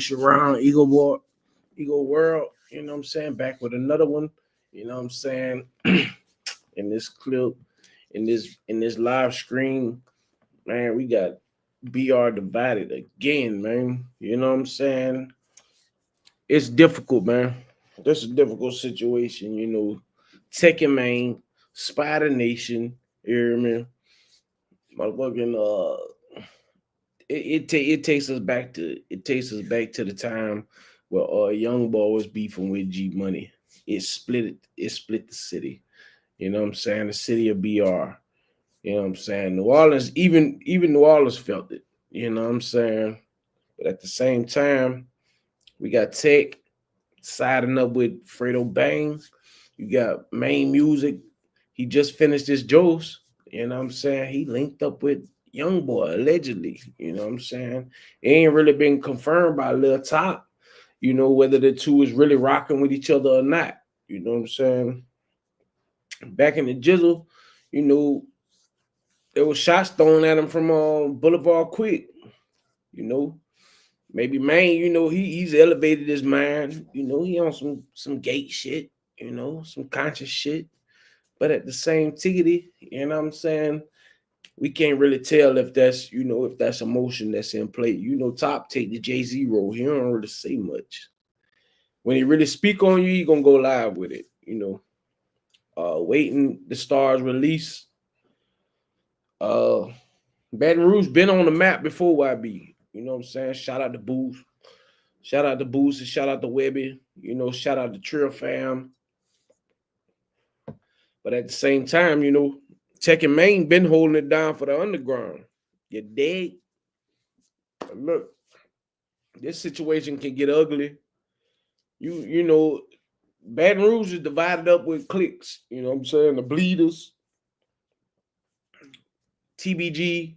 push around Ego World, you know what I'm saying? Back with another one, you know what I'm saying? In this clip, in this live stream, man, we got BR divided again, man. You know what I'm saying? It's difficult, man. This is a difficult situation, you know. TEC and MAINE, Spider Nation, you hear me? Motherfucking it takes us back to the time where young boy was beefing with G Money. It split the city. You know what I'm saying? The city of BR. You know what I'm saying? New Orleans, even New Orleans felt it. You know what I'm saying? But at the same time, we got TEC siding up with Fredo Bang. You got MAINE Music. He just finished his Joes. You know what I'm saying? He linked up with Young Boy allegedly. You know what I'm saying? It ain't really been confirmed by Lil Top. You know whether the two is really rocking with each other or not. You know what I'm saying? Back in the jizzle, you know, there was shots thrown at him from Boulevard Quick. You know, maybe MAINE, you know, he's elevated his mind. You know, he on some gate shit. You know, some conscious shit. But at the same tiggity, you know what I'm saying? We can't really tell if that's, you know, if that's emotion that's in play. You know, Top take the Jay-Z role. He don't really say much. When he really speak on you, he gonna go live with it, you know. Waiting the stars release. Uh Baton Rouge been on the map before YB. You know what I'm saying? Shout out to Booth. Shout out to Boost and shout out to Webby. You know, shout out to Trill Fam. But at the same time, you know, TEC and MAINE been holding it down for the underground. You dig? Look, this situation can get ugly. You know, Baton Rouge is divided up with cliques. You know what I'm saying? The Bleeders, TBG,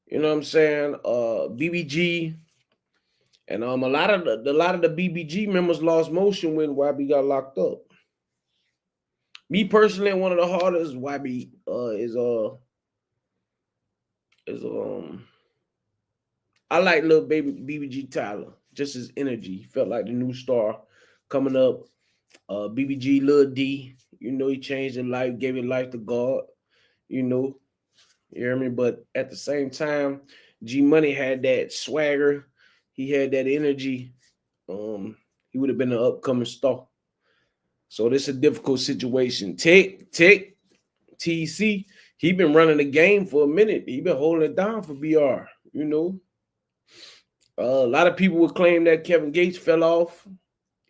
you know what I'm saying? BBG. And a lot of the BBG members lost motion when YB got locked up. Me personally, one of the hardest YB is I like little baby BBG Tyler, just his energy. He felt like the new star coming up. BBG Lil D, you know, he changed his life, gave his life to God, you know, you hear me? But at the same time, G Money had that swagger, he had that energy. He would have been an upcoming star. So this is a difficult situation. TEC, he been running the game for a minute. He been holding it down for BR, you know. A lot of people would claim that Kevin Gates fell off.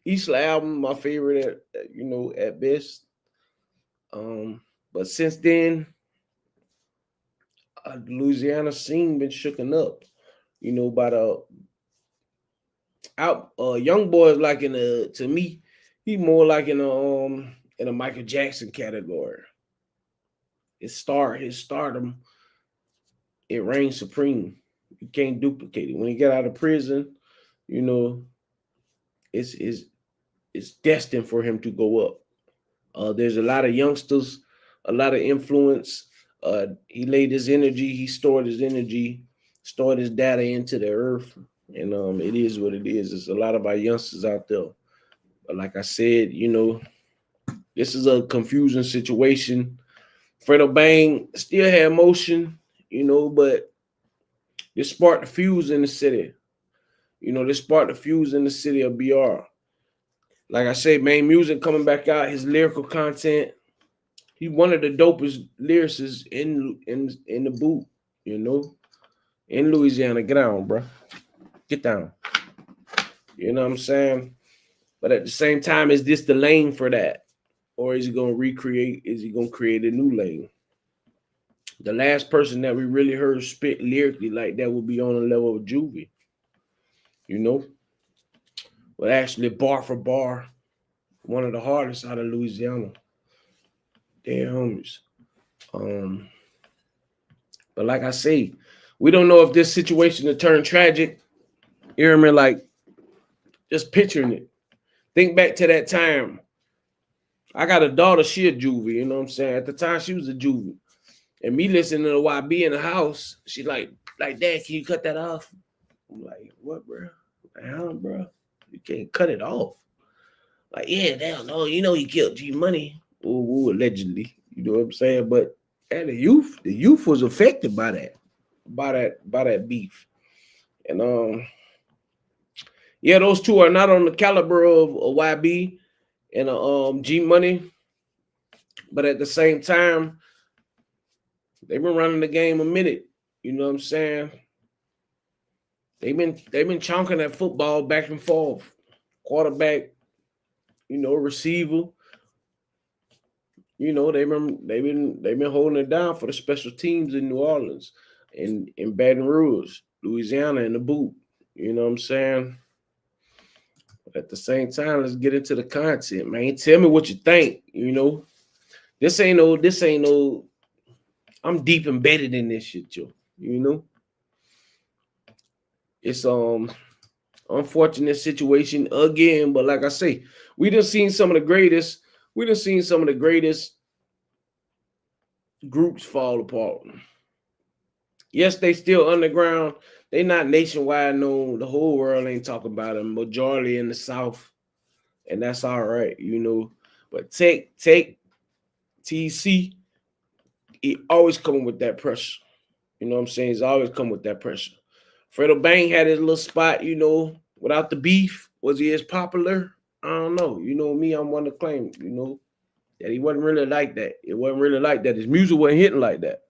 Eastla album, my favorite, you know, at best. But since then, the Louisiana scene been shooken up, you know, by the out young boys like in a to me, he more like in a Michael Jackson category. His stardom, it reigns supreme. You can't duplicate it. When he got out of prison, you know, it's destined for him to go up. There's a lot of youngsters, a lot of influence. He laid his energy, he stored his energy, stored his data into the earth, and it is what it is. There's a lot of our youngsters out there. But like I said, you know, this is a confusing situation. Fredo Bang still had motion, you know, but this sparked the fuse in the city. You know, this sparked the fuse in the city of BR. Like I said, MAINE Music coming back out, his lyrical content. He one of the dopest lyricists in the boot, you know, in Louisiana. Get down, bro. Get down. You know what I'm saying? But at the same time, is this the lane for that? Or is he gonna recreate? Is he gonna create a new lane? The last person that we really heard spit lyrically like that would be on the level of Juvie, you know? But actually, bar for bar, one of the hardest out of Louisiana. Dead homies. But like I say, we don't know if this situation will turn tragic. You hear me? Like, just picturing it. Think back to that time. I got a daughter, she a juvie, you know what I'm saying? At the time, she was a juvie. And me listening to the YB in the house, she like, Dad, can you cut that off? I'm like, what, bro? Bro, you can't cut it off. Like, yeah, they don't know. You know, he killed G Money, ooh, allegedly. You know what I'm saying? But the youth was affected by that beef. And yeah, those two are not on the caliber of YB and G Money, but at the same time, they've been running the game a minute. You know what I'm saying? They've been chonking that football back and forth, quarterback, receiver. They've been holding it down for the special teams in New Orleans, in Baton Rouge, Louisiana, in the boot. You know what I'm saying? But at the same time, let's get into the content, man. Tell me what you think. This ain't no. I'm deep embedded in this shit, yo. It's unfortunate situation again, but like I say, we done seen some of the greatest. We done seen some of the greatest groups fall apart. Yes, they still underground. They not nationwide known. The whole world ain't talking about them. Majority in the South, and that's all right, But TEC, it always coming with that pressure. You know what I'm saying? It's always come with that pressure. Fredo Bang had his little spot, without the beef. Was he as popular? I don't know. You know me, I'm one to claim, that he wasn't really like that. It wasn't really like that. His music wasn't hitting like that.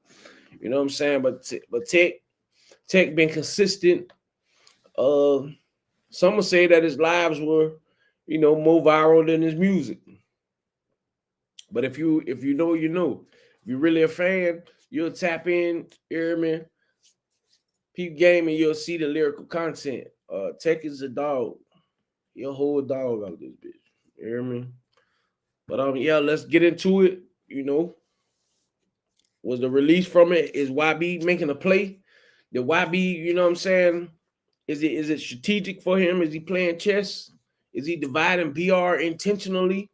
You know what I'm saying? But TEC been consistent. Some would say that his lives were, more viral than his music. But if you know, you know. If you're really a fan, you'll tap in, you hear me? Peep game and you'll see the lyrical content. TEC is a dog. He'll hold a dog out this bitch. You hear me? But yeah, let's get into it. Was the release from it? Is YB making a play? The YB, you know what I'm saying? Is it strategic for him? Is he playing chess? Is he dividing BR intentionally?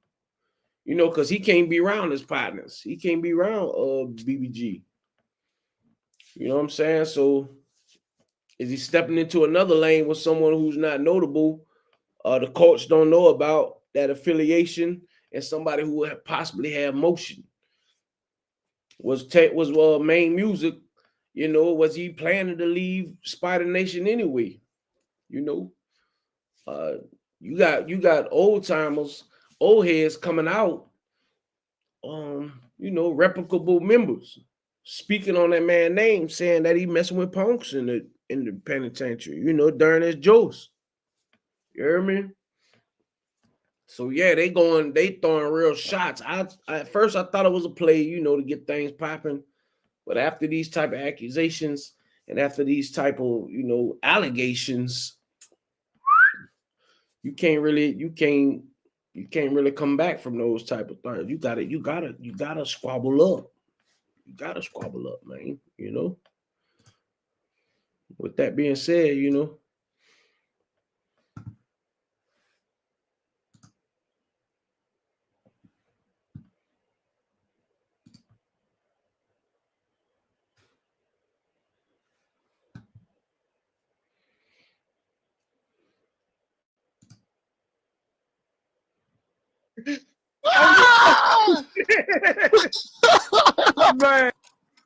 Because he can't be around his partners. He can't be around BBG. You know what I'm saying? So is he stepping into another lane with someone who's not notable? The coach don't know about that affiliation, and somebody who would possibly have motion. Was MAINE Music, was he planning to leave Spider Nation anyway? You got old timers, old heads coming out, replicable members speaking on that man's name, saying that he messing with punks in the penitentiary, during his jokes. You hear me? So yeah, they throwing real shots. At first I thought it was a play, to get things popping. But after these type of accusations and after these type of, allegations, you can't really come back from those type of things. You gotta squabble up. You gotta squabble up, man. With that being said,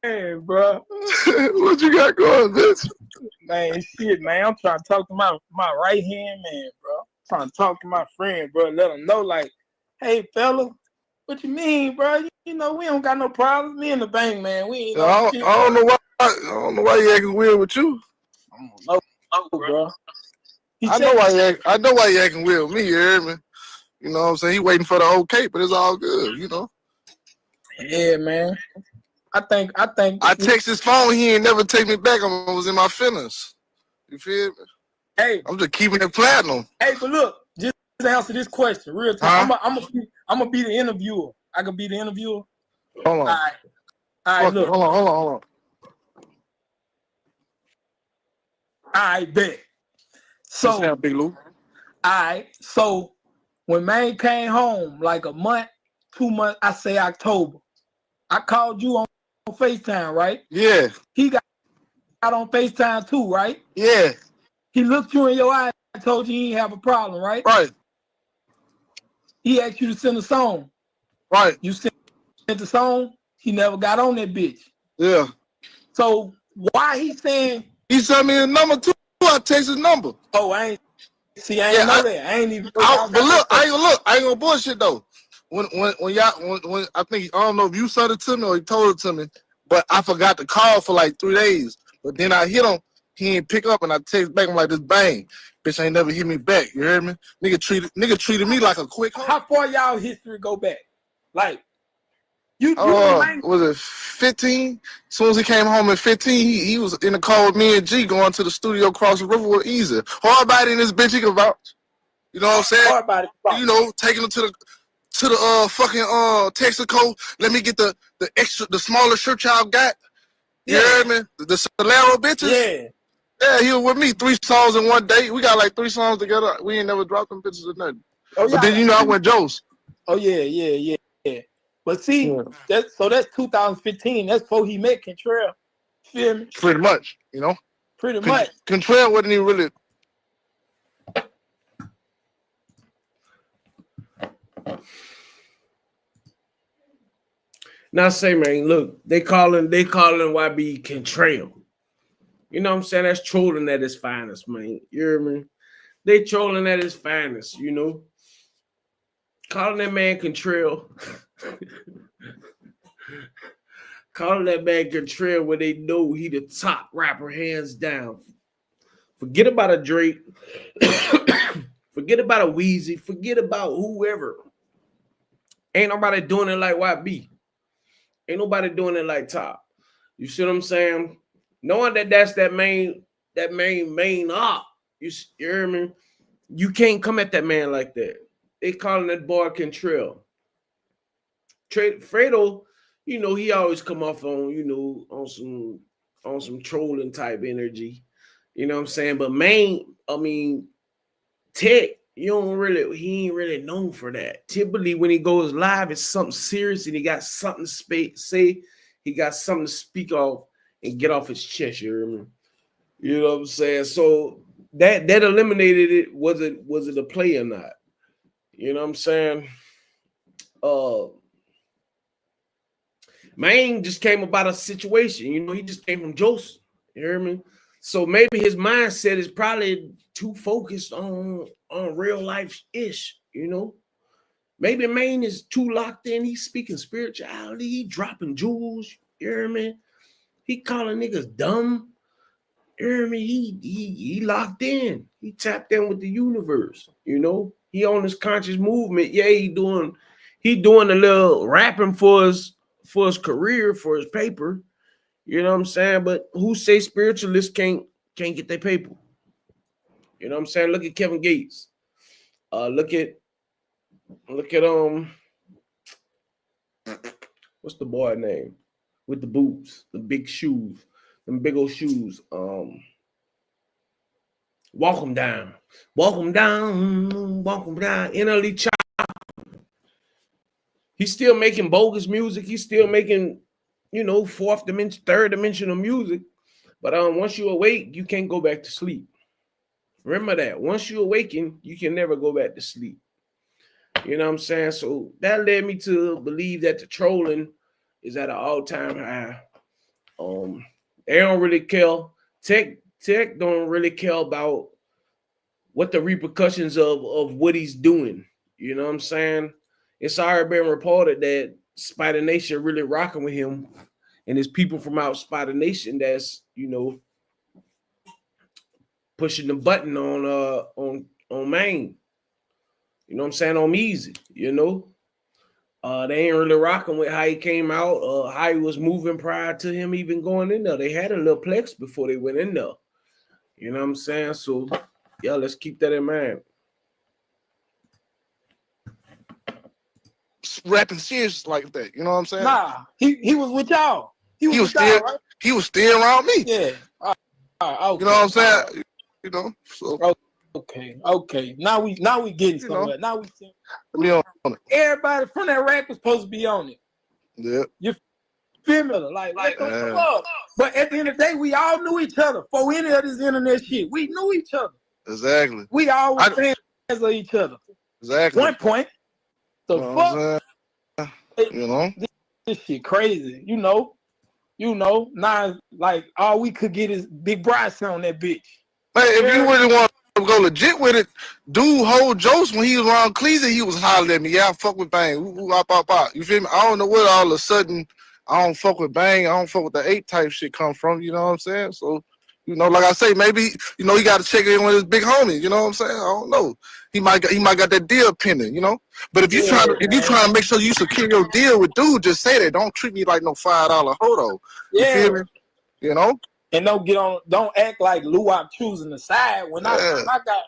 Man, bro. What you got going, bitch? Man, shit, man. I'm trying to talk to my right hand man, bro. I'm trying to talk to my friend, bro. Let him know, like, hey, fella, what you mean, bro? We don't got no problems. Me and the bank, man. We ain't I don't know why. I don't know why he acting weird with you. I don't know, bro. I know why he acting weird with me. You hear me? You know what I'm saying? He waiting for the okay, but it's all good. Yeah, man. I think. I text his phone. He ain't never take me back. I was in my feelings. You feel me? Hey, I'm just keeping it platinum. Hey, but look, just to answer this question, real time. I'm gonna be the interviewer. I can be the interviewer. Hold on. All right. Look. Hold on. All right, bet. So, Big Lou. All right. So when MAINE came home, like a month, 2 months, I say October. I called you on FaceTime, right? Yeah. He got on FaceTime too, right? Yeah. He looked you in your eye and told you he didn't have a problem, right? Right. He asked you to send a song. Right. You sent the song. He never got on that bitch. Yeah. So why he saying? He sent me a number too. I text his number. Oh, I ain't know that. I ain't even. But look, I ain't gonna bullshit though. When I think I don't know if you sent it to me or he told it to me, but I forgot to call for like 3 days. But then I hit him, he ain't pick up, and I text back. I'm like, this bang, bitch ain't never hit me back. You heard me? Nigga treated me like a quick. How far y'all history go back? Like you was it 15? As soon as he came home at 15, he was in the car with me and G going to the studio across the river with Easy. Hard body in this bitch, he can vouch. You know what I'm saying? Hard body. You know, taking him to the fucking Texaco. Let me get the smaller shirt y'all got. You heard me? The Solero bitches. Yeah. Yeah, he was with me. 3 songs in one day. We got like 3 songs together. We ain't never dropped them bitches or nothing. Oh, but then I went Joe's. Oh yeah. But see, that's 2015. That's before he met Contrell. Feel me? Pretty much, you know. Pretty much. Contrell wasn't even really. Now say, man, look, they calling YB Contrell. You know what I'm saying? That's trolling at its finest, man. You hear me? They trolling at its finest, you know. Calling that man Contrell. Calling that man Contrell where they know he the top rapper hands down. Forget about a Drake. Forget about a Weezy. Forget about whoever. Ain't nobody doing it like YB. Ain't nobody doing it like Top. You see what I'm saying? Knowing that that's that main op. You hear me? You can't come at that man like that. They calling that boy Contrell. Fredo, you know, he always come off on, you know, on some trolling type energy. You know what I'm saying? But TEC, he ain't really known for that. Typically, when he goes live, it's something serious and he got something to say. He got something to speak off and get off his chest. You hear me? You know what I'm saying? So that eliminated it. Was it a play or not? You know what I'm saying? Maine just came about a situation. You know, he just came from Joseph. You hear me? So maybe his mindset is probably too focused on real life ish, you know. Maybe Maine is too locked in. He's speaking spirituality. He dropping jewels. You hear me? He calling niggas dumb. You hear me? He locked in. He tapped in with the universe. You know, he on his conscious movement. Yeah, he doing a little rapping for his career, for his paper. You know what I'm saying? But who say spiritualists can't get their paper? You know what I'm saying? Look at Kevin Gates. Look at what's the boy name with the boots, the big shoes, them big old shoes. Walk them down. NLE Chop. He's still making bogus music. He's still making, you know, fourth dimension, third dimensional music. But once you awake, you can't go back to sleep. Remember that. Once you awaken, you can never go back to sleep. You know what I'm saying? So that led me to believe that the trolling is at an all-time high. They don't really care. TEC don't really care about what the repercussions of what he's doing. You know what I'm saying? It's already been reported that Spider Nation really rocking with him, and there's people from out Spider Nation that's, you know, pushing the button on Maine. You know what I'm saying? On Easy, you know. They ain't really rocking with how he came out, how he was moving prior to him even going in there. They had a little plex before they went in there. You know what I'm saying? So, yeah, let's keep that in mind. Rapping serious like that, you know what I'm saying? Nah, he was with y'all. He was still, right? He was still around me. Yeah. Okay. You know what I'm saying? You know, so. Okay. Now we getting somewhere. Now we see. Everybody from that rap was supposed to be on it. Yeah. You feel me? Like what the fuck? But at the end of the day, we all knew each other. For any of this internet shit, we knew each other. Exactly. We always fans of each other. Exactly. One point. The fuck? You know? This shit crazy. You know, now like all we could get is Big Bryson on that bitch. Man, if you really want to go legit with it, dude, hold jokes when he was around Cleveland, he was hollering at me. Yeah, I fuck with Bang. You feel me? I don't know where all of a sudden I don't fuck with Bang. I don't fuck with the 8 type shit come from. You know what I'm saying? So, you know, like I say, maybe you know he got to check in with his big homie. You know what I'm saying? I don't know. He might got that deal pending. You know. But if you trying to make sure you secure your deal with dude, just say that. Don't treat me like no $5 hodo. You feel me? You know. And don't act like Lou I'm choosing the side when I got.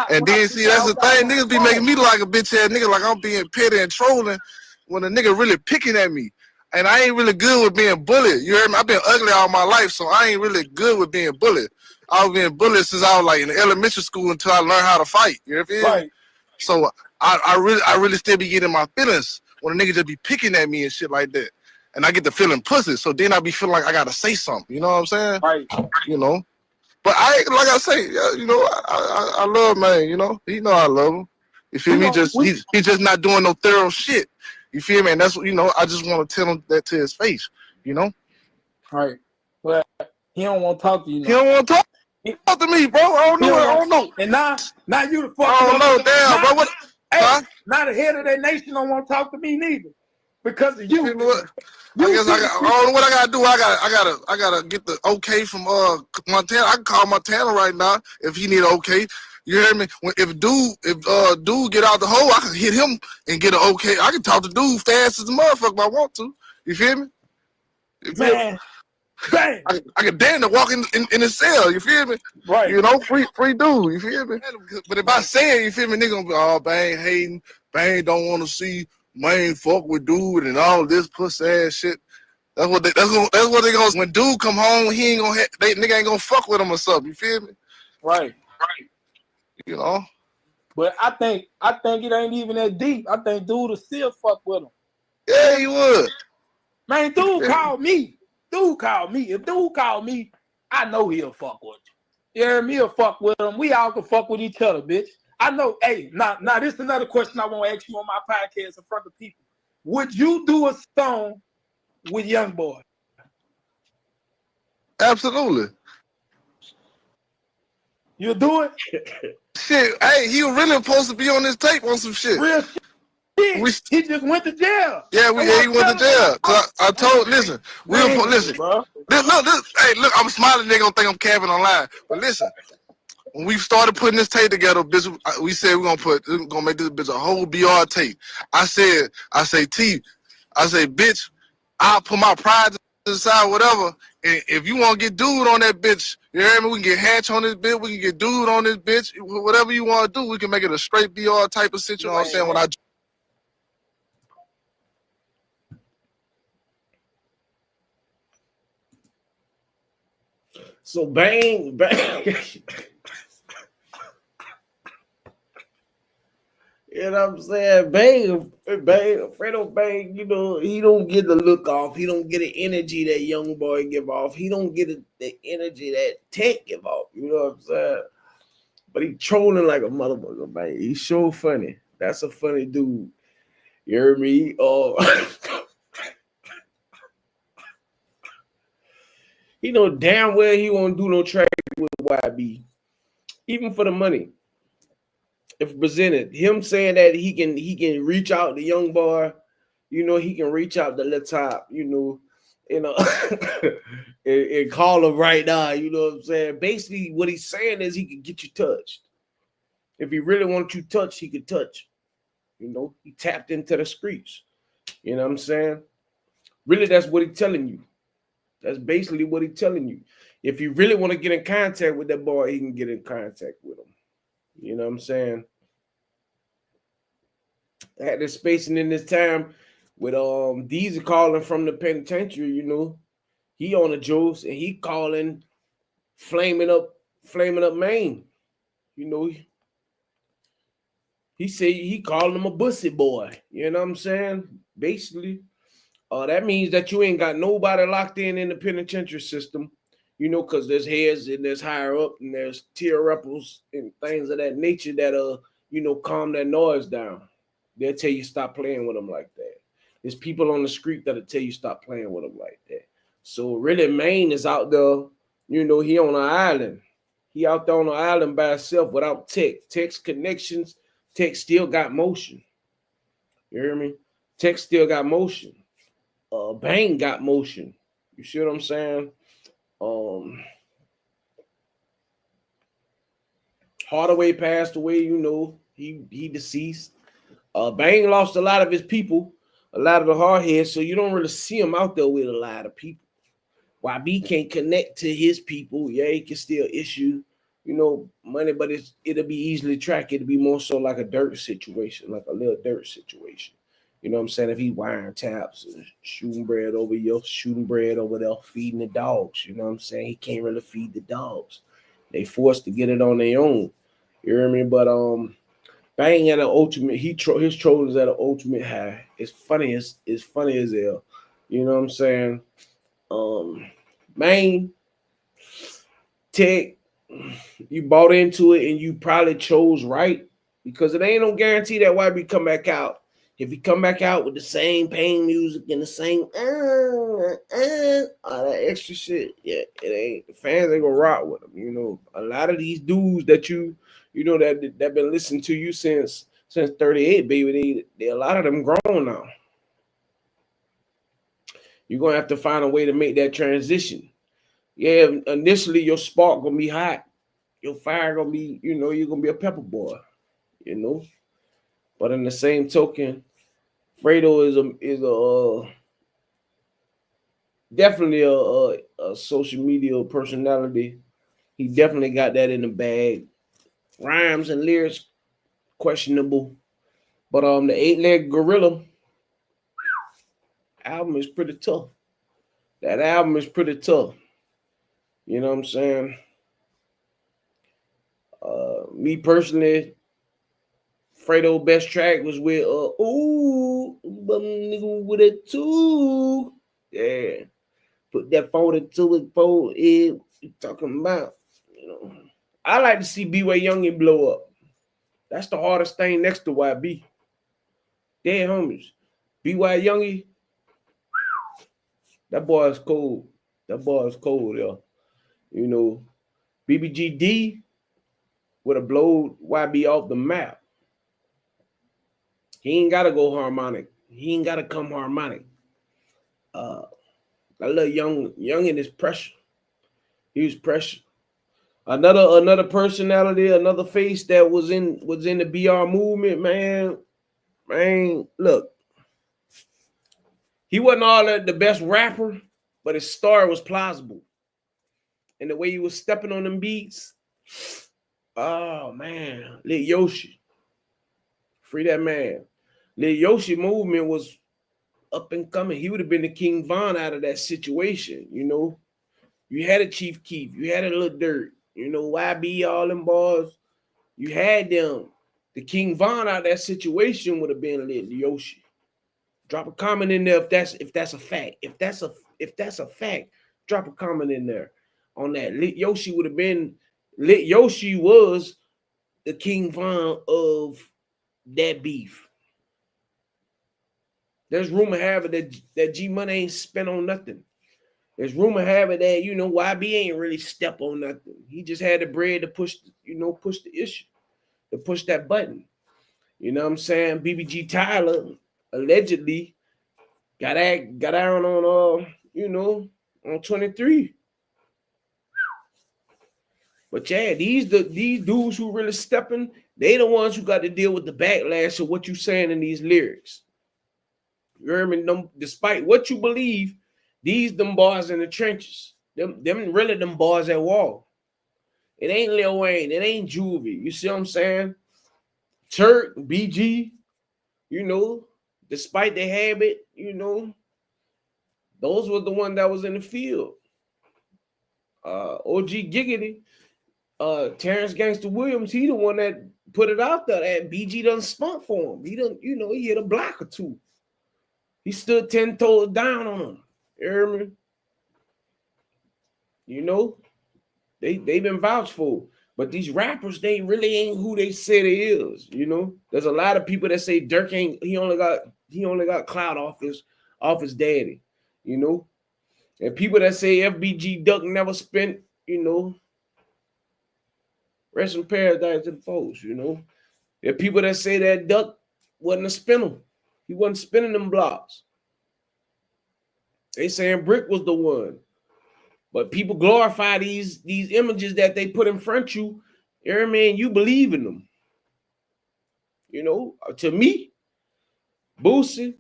And then see, that's the thing. Niggas be making me like a bitch ass nigga, like I'm being petty and trolling when a nigga really picking at me. And I ain't really good with being bullied. You heard me? I've been ugly all my life, so I ain't really good with being bullied. I was being bullied since I was like in elementary school until I learned how to fight. You hear me? Right. So I really still be getting my feelings when a nigga just be picking at me and shit like that. And I get the feeling pussy. So then I be feeling like I gotta say something. You know what I'm saying? Right. You know. But like I say, you know, I love man. You know, he know I love him. You feel me? He's just not doing no thorough shit. You feel me? And that's what, you know, I just want to tell him that to his face. You know. Right. Well, he don't want to talk to you. He don't want to talk to me, bro. I don't know. And now you the fuck. I don't know, damn, bro. What? Hey, now the head of that nation don't want to talk to me neither because of you. I guess I don't know what I gotta do. I gotta get the okay from Montana. I can call Montana right now if he need an okay. You hear me? If dude get out the hole, I can hit him and get an okay. I can talk to dude fast as a motherfucker if I want to. You feel me? Man, bang! I can damn to walk in his cell. You feel me? Right. You know, free dude. You feel me? But if I say it, you feel me? Nigga gonna be all Bang hating. Bang don't want to see Maine fuck with dude and all this pussy ass shit. That's what they gonna. When dude come home, he ain't gonna. Nigga ain't gonna fuck with him or something. You feel me? Right. You know. But I think it ain't even that deep. I think dude will still fuck with him. Yeah, he would. Man, dude called me. If dude called me, I know he'll fuck with you. You hear me? He'll fuck with him. We all can fuck with each other, bitch. I know. Hey, now this is another question I want to ask you on my podcast in front of people. Would you do a song with Young Boy? Absolutely. You'll do it? Shit, hey, he was really supposed to be on this tape on some shit. Real shit. He just went to jail. Yeah, he went to jail. Cause I told, listen, bro. Look, I'm smiling. They gonna think I'm capping online. But listen, when we started putting this tape together, bitch, we said we're gonna make this bitch a whole BR tape. I say, bitch, I'll put my pride to the side, whatever. And if you want to get dude on that bitch, you hear me? We can get Hatch on this bitch. We can get dude on this bitch. Whatever you want to do, we can make it a straight BR type of situation. You know what I'm saying? When I So bang. You know what I'm saying? Bang, Fredo Bang, you know, he don't get the look off. He don't get the energy that Young Boy give off. He don't get the energy that TEC give off. You know what I'm saying? But he trolling like a motherfucker, man. He's so funny. That's a funny dude. You heard me? He know damn well he won't do no track with YB. Even for the money. If presented, him saying that he can reach out to Young Boy, you know, he can reach out to the top, you know, and call him right now, you know what I'm saying? Basically, what he's saying is he can get you touched. If he really wants you touched, he could touch. You know, he tapped into the streets. You know what I'm saying? Really, that's what he's telling you. That's basically what he's telling you. If you really want to get in contact with that boy, he can get in contact with him. You know what I'm saying? I had this spacing in this time with Deezy calling from the penitentiary, you know. He on the juice and he calling, flaming up Maine. You know, he said he calling him a bussy boy. You know what I'm saying? Basically, that means that you ain't got nobody locked in the penitentiary system. you know, because there's heads and there's higher up and there's tier rappers and things of that nature that you know, calm that noise down. They'll tell you stop playing with them like that. There's people on the street that'll tell you stop playing with them like that. So really, Maine is out there. You know, he on an island. He out there on an island by himself without tech. Tech's connections. Tech still got motion. You hear me? Tech still got motion. Bang got motion. You see what I'm saying? Hardaway passed away. You know, he deceased. Bang lost a lot of his people, a lot of the hardheads, so you don't really see him out there with a lot of people. YB can't connect to his people. Yeah, he can still issue, you know, money, but it'll be easily tracked. It'll be more so like a dirt situation, like a little dirt situation. You know what I'm saying? If he wiring taps and shooting bread over here, shooting bread over there, feeding the dogs, you know what I'm saying? He can't really feed the dogs. They forced to get it on their own. You hear me? But Bang at an ultimate, his troll is at an ultimate high. It's funny as hell. You know what I'm saying? Maine, Tech, you bought into it and you probably chose right because it ain't no guarantee that YB come back out. If he come back out with the same pain music and the same all that extra shit, yeah, it ain't. The fans ain't gonna rock with him. You know, a lot of these dudes that you know that been listening to you since 38, baby. They a lot of them grown now. You're gonna have to find a way to make that transition. Yeah, initially your spark gonna be hot, your fire gonna be, you know, you're gonna be a pepper boy, you know. But in the same token, Fredo is a definitely a social media personality. He definitely got that in the bag. Rhymes and lyrics questionable, but the 8-Leg Gorilla album is pretty tough. That album is pretty tough. You know what I'm saying? Me personally, Fredo best track was with ooh, bum nigga with it too. Yeah. Put that phone into his phone. You talking about, you know. I like to see B-Way Youngin blow up. That's the hardest thing next to YB. Dead homies. B.Y. Youngie, that boy is cold. That boy is cold, yo. You know, BBGD would have blowed YB off the map. He ain't gotta go harmonic. He ain't gotta come harmonic. That little youngin is pressure. He was pressure. Another personality, another face that was in the BR movement, man. Man, look. He wasn't all the best rapper, but his story was plausible. And the way he was stepping on them beats, oh man, Lil Yoshi. Free that man. Lil Yoshi movement was up and coming. He would have been the King Von out of that situation, you know. You had a Chief Keef, you had a Lil Dirt, you know, YB, all them boys. You had them. The King Von out of that situation would have been Lil Yoshi. Drop a comment in there if that's a fact. If that's a fact, drop a comment in there on that. Lit Yoshi would have been Lit Yoshi was the King Von of that beef. There's rumor having that G Money ain't spent on nothing. There's rumor having that, you know, YB ain't really step on nothing. He just had the bread to push the issue, to push that button. You know what I'm saying? BBG Tyler allegedly got out on on 23. But yeah, these dudes who really stepping, they the ones who got to deal with the backlash of what you saying in these lyrics. You hear me? Despite what you believe, them boys in the trenches. Them really them boys at war. It ain't Lil Wayne, it ain't Juvie. You see what I'm saying? Turk, BG, you know, despite their habit, you know, those were the one that was in the field. OG Giggity, Terrence Gangster Williams, he the one that put it out there that BG done spunk for him. He done, you know, he hit a block or two. He stood 10 toes down on him. You hear me? You know, they been vouched for. But these rappers, they really ain't who they say they is. You know, there's a lot of people that say Dirk ain't. He only got clout off his daddy. You know, and people that say FBG Duck never spent. You know, rest in paradise to the folks. You know, there are people that say that Duck wasn't a spinner. He wasn't spinning them blocks. They saying Brick was the one. But people glorify these images that they put in front of you. Man, you believe in them. You know, to me, Boosie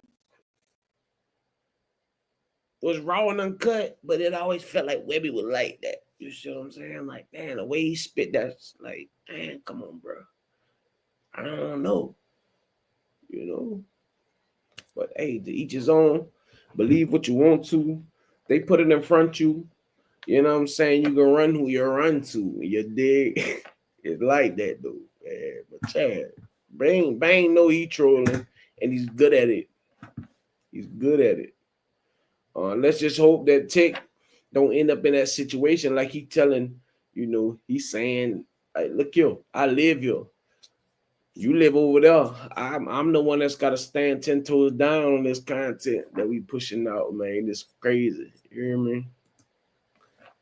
was raw and uncut, but it always felt like Webby was like that. You see what I'm saying? Like, man, the way he spit, that's like, man, come on, bro. I don't know. You know? But hey, to each his own. Believe what you want to. They put it in front of you. You know what I'm saying? You can run who you run to. You dig? It's like that, though. Yeah, but Chad, Bang know he trolling, and he's good at it. He's good at it. Let's just hope that TEC don't end up in that situation like he telling, you know, he's saying, like, look here, I live here. You live over there. I'm the one that's got to stand 10 toes down on this content that we pushing out, man. It's crazy. You hear me?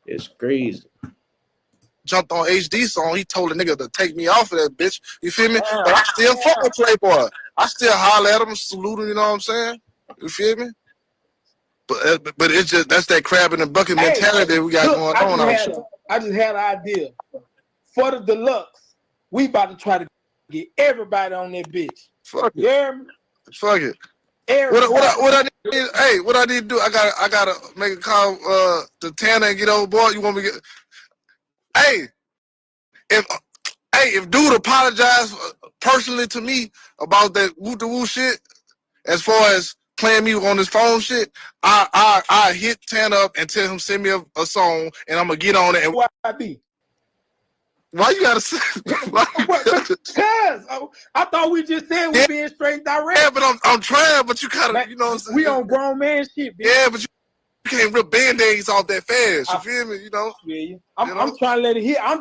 It's crazy. Jumped on HD song, he told the nigga to take me off of that bitch. You feel me? But I still fuck with Playboy. I still holler at him, salute him, you know what I'm saying? You feel me? But it's just, that's that crab in the bucket mentality we got going on out here. I just had an idea. For the deluxe, we about to try to get everybody on that bitch. Fuck it. Yeah. Fuck it. What I need? Hey, what I need to do? I gotta make a call to Tanner and get over board. You want me to get? Hey, if dude apologized personally to me about that woo to woo shit, as far as playing me on his phone shit, I hit Tanner up and tell him send me a song and I'm gonna get on it. And why I be? Why you gotta say? Because I thought we just said we being straight direct. Yeah, but I'm trying. But you gotta, you know what I'm saying? We on grown man shit, bitch. Yeah, but you can't rip band-aids off that fast. You feel me? You know. Yeah, I'm trying to let it hit. I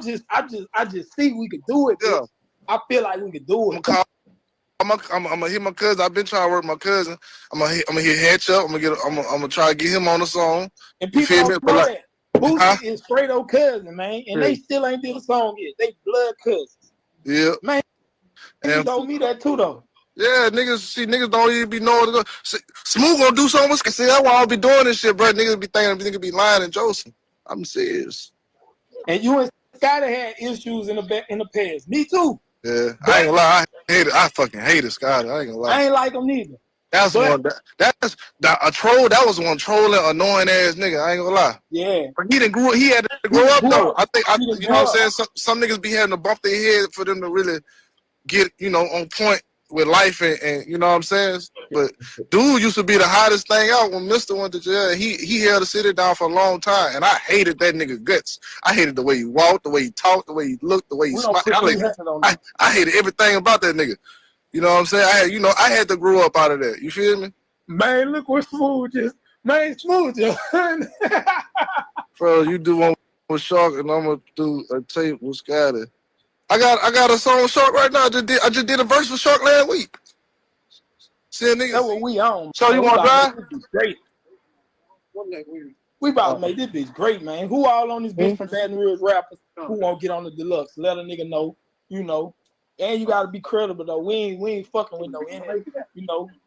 just see we could do it. Yeah. I feel like we could do it. I'm gonna hit my cousin. I've been trying to work with my cousin. I'm gonna hit Hatch up. I'm gonna try to get him on the song. And people don't know that. Boosie is straight old cousin, man, and they still ain't did a song yet. They blood cousins. Yeah, man. You told me that too, though. Yeah, niggas don't even be knowing. Smooth gonna do something. See, that's why I'll be doing this shit, bro. Niggas be thinking niggas be lying and Joseph. I'm serious. And you and Scotty had issues in the past. Me too. Yeah, I ain't gonna lie. I hate it. I fucking hate Scotty. I ain't gonna lie. I ain't like him neither. That's a troll. That was one trolling, annoying ass nigga. I ain't gonna lie. Yeah. But he had to grow up though. I think you know what I'm saying. Some niggas be having to bump their head for them to really get on point with life and you know what I'm saying. But dude used to be the hottest thing out when Mr. went to jail. He held the city down for a long time, and I hated that nigga guts. I hated the way he walked, the way he talked, the way he looked, the way he smiled. I hated everything about that nigga. You know what I'm saying? I had to grow up out of that. You feel me? Man, look what Smooth just. Bro, you do one with Shark, and I'm gonna do a tape with Scotty. I got a song with Shark right now. I just did a verse with Shark last week. See a nigga? That's what we on. So you want to drive? Great. We about to make this bitch great, man. Who all on this bitch from Baton Rouge rappers who won't get on the deluxe? Let a nigga know, And you gotta be credible though. We ain't fucking with no internet.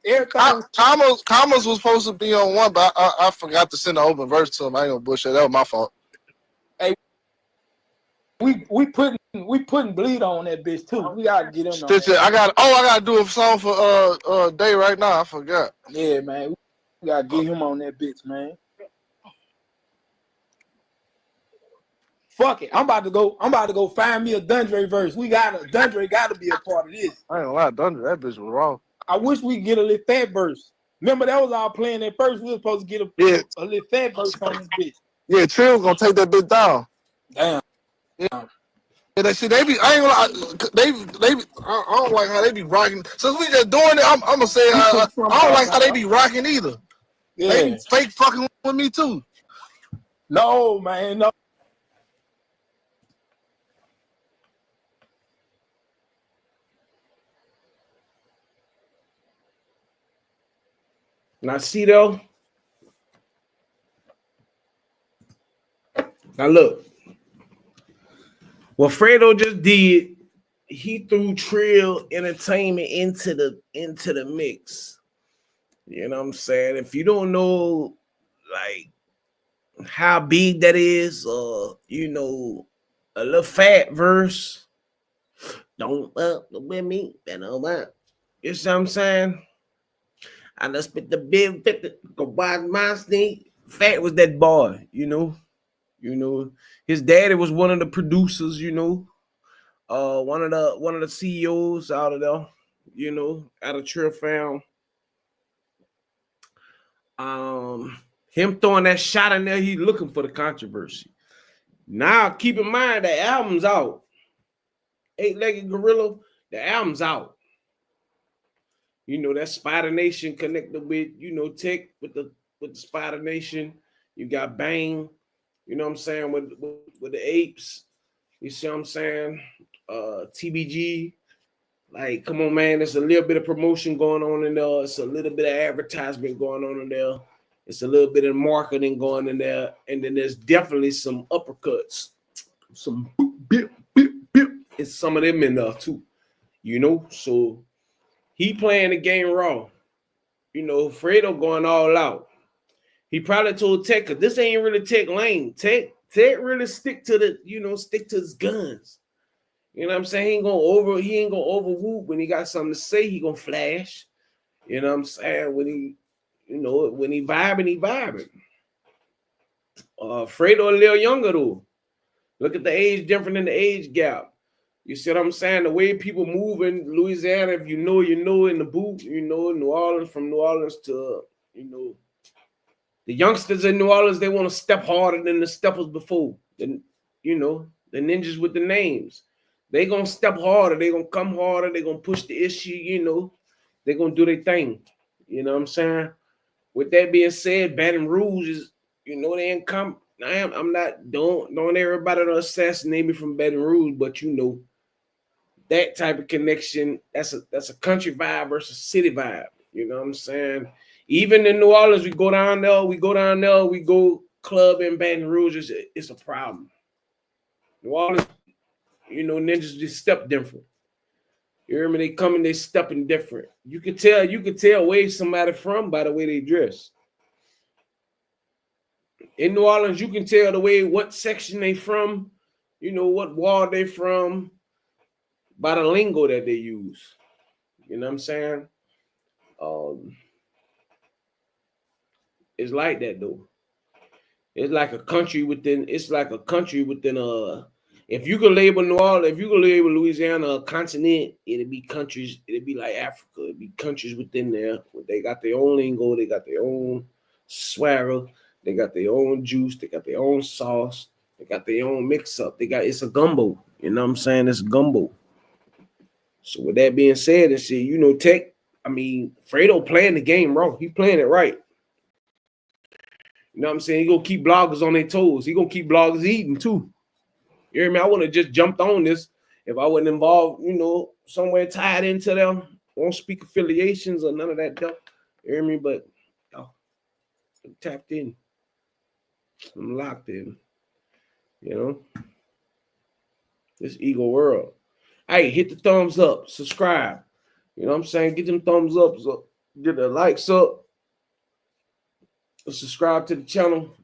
Everything. Thomas was supposed to be on one, but I forgot to send an open verse to him. I ain't gonna bullshit. That was my fault. Hey, we putting bleed on that bitch too. We gotta get him. I gotta do a song for Day right now. I forgot. Yeah, man. We gotta get him on that bitch, man. Fuck it. I'm about to go find me a Dundre verse. Dundre gotta be a part of this. I ain't gonna lie, Dundre, that bitch was wrong. I wish we could get a Lit Fat verse. Remember that was all playing at first. We were supposed to get a Lit Fat verse on this bitch. Yeah, Trill gonna take that bitch down. Damn. Yeah. Yeah, they be. I ain't gonna lie. They. I don't like how they be rocking. Since we just doing it, I'm gonna say I don't like how they be rocking either. Yeah. They be fake fucking with me too. No, man, no. Now see though. Now look, what Fredo just did, he threw Trill Entertainment into the mix. You know what I'm saying? If you don't know like how big that is, or you know, a little fat verse, don't with me, you know what? You see what I'm saying? I done spit the big 50, go buy my sneak. Fat was that boy, you know. You know, his daddy was one of the producers, you know. One of the CEOs out of there, you know, out of Trill Fam. Him throwing that shot in there, he looking for the controversy. Now, keep in mind the album's out. Eight-Legged Gorilla, the album's out. You know, that Spider Nation connected with, you know, TEC with the Spider Nation. You got Bang, you know what I'm saying, with the apes. You see what I'm saying? TBG. Like, come on, man. There's a little bit of promotion going on in there. It's a little bit of advertisement going on in there. It's a little bit of marketing going in there. And then there's definitely some uppercuts. Some bip, bip, bip. It's some of them in there too. You know? So he playing the game raw. You know, Fredo going all out. He probably told TEC, because this ain't really TEC lane. TEC really stick to his guns. You know what I'm saying? He ain't gonna over whoop when he got something to say. He gonna flash. You know what I'm saying? When he vibing, he vibing. Fredo a little younger though. Look at the age difference in the age gap. You see what I'm saying? The way people move in Louisiana, if you know in the booth, you know, New Orleans, from New Orleans to, you know, the youngsters in New Orleans, they want to step harder than the steppers before. Then, you know, the ninjas with the names. They gonna step harder. They gonna come harder. They gonna push the issue. You know, they gonna do their thing. You know what I'm saying? With that being said, Baton Rouge is, you know, they ain't come. I'm not. Don't everybody to assassinate me from Baton Rouge, but you know, that type of connection. That's a country vibe versus city vibe. You know what I'm saying? Even in New Orleans, we go down there. We go club in Baton Rouge. It's a problem. New Orleans, you know, ninjas just step different. You hear me? They coming, they stepping different. You can tell where somebody from by the way they dress. In New Orleans, you can tell the way what section they from, you know, what ward they from, by the lingo that they use. You know what I'm saying? It's like that though. It's like a country within. If you could label New Orleans, if you could label Louisiana a continent, it'd be countries. It'd be like Africa. It'd be countries within there. They got their own lingo. They got their own swagger. They got their own juice. They got their own sauce. They got their own mix up. It's a gumbo. You know what I'm saying? It's a gumbo. So with that being said, and see, you know, TEC. I mean, Fredo playing the game wrong. He playing it right. You know what I'm saying? He gonna keep bloggers on their toes. He gonna keep bloggers eating too. You hear me? I would have just jumped on this if I wasn't involved, you know, somewhere tied into them. Won't speak affiliations or none of that stuff. You hear me? But I'm tapped in. I'm locked in. You know? This ego world. Hey, hit the thumbs up. Subscribe. You know what I'm saying? Get them thumbs up. Get the likes up. Subscribe to the channel.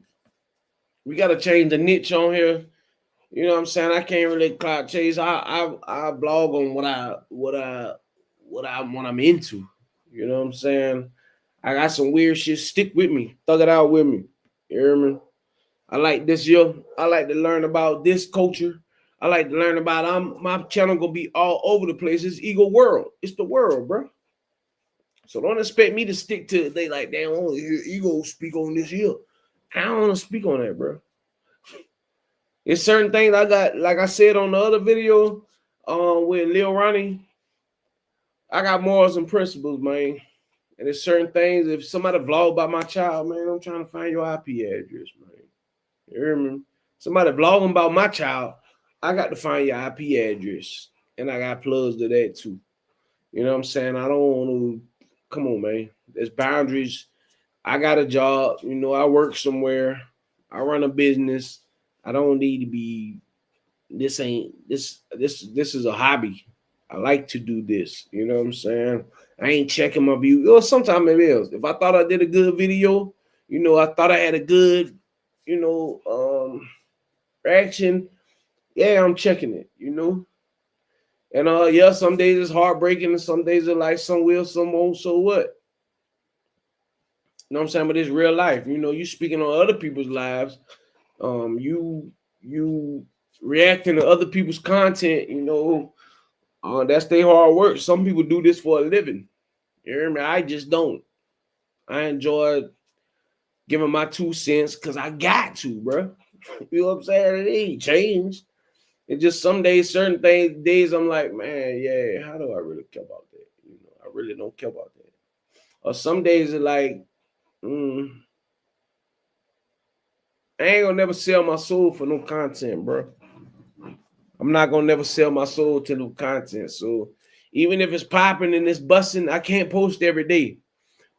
We got to change the niche on here. You know what I'm saying? I can't really cloud chase. I blog on what I'm into. You know what I'm saying? I got some weird shit. Stick with me. Thug it out with me. You hear me? I like this year. I like to learn about this culture. I like to learn about my channel gonna be all over the place. It's ego world. It's the world, bro. So don't expect me to stick to they like they don't want to hear ego speak on this here. I don't want to speak on that, bro. It's certain things I got, like I said on the other video, with Lil Ronnie. I got morals and principles, man. And there's certain things. If somebody vlog about my child, man, I'm trying to find your IP address, man. You hear me? Somebody vlogging about my child, I got to find your IP address, and I got plugs to that too. You know what I'm saying? I don't want to. Come on, man. There's boundaries. I got a job, you know, I work somewhere, I run a business. I don't need to be this ain't this is a hobby. I like to do this, you know what I'm saying? I ain't checking my views. Or sometimes it is. If I thought I did a good video, you know, I thought I had a good, you know, reaction, yeah, I'm checking it, you know. And yeah, some days it's heartbreaking and some days are like some will, some won't, so what? You know what I'm saying? But it's real life. You know, you speaking on other people's lives. You reacting to other people's content, you know, that's their hard work. Some people do this for a living. You hear me? I just don't. I enjoy giving my 2 cents because I got to, bro. You know what I'm saying? It ain't changed. It's just some days, certain days I'm like, man, yeah, how do I really care about that? You know, I really don't care about that. Or some days it's like, I ain't gonna never sell my soul for no content, bro. I'm not gonna never sell my soul to no content. So even if it's popping and it's busting, I can't post every day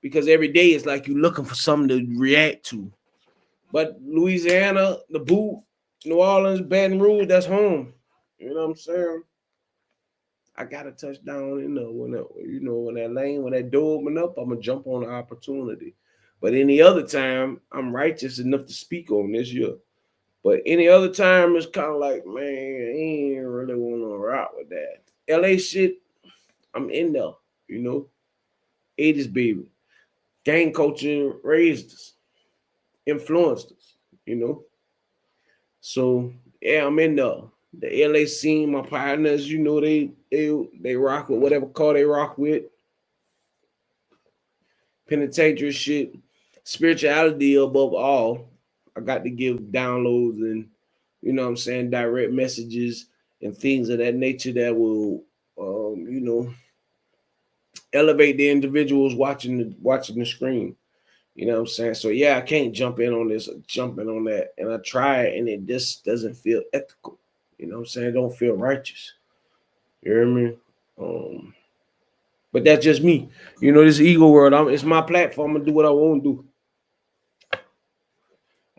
because every day it's like you looking for something to react to. But Louisiana, the boot, New Orleans, Baton Rouge, that's home. You know what I'm saying? I got a touchdown in the when that lane, when that door open up, I'm gonna jump on the opportunity. But any other time, I'm righteous enough to speak on this year. But any other time, it's kind of like, man, I ain't really want to rock with that. LA shit, I'm in there, you know. 80s baby. Gang culture raised us, influenced us, you know. So yeah, I'm in there. The LA scene, my partners, you know, they rock with whatever car they rock with. Penitentiary shit, spirituality above all. I got to give downloads and you know what I'm saying, direct messages and things of that nature that will you know, elevate the individuals watching the screen. You know what I'm saying? So yeah, I can't jump in on this, jump in on that. And I try it and it just doesn't feel ethical. You know what I'm saying? It don't feel righteous. You hear me? But that's just me. You know, this ego world, it's my platform. I'm gonna do what I want to do.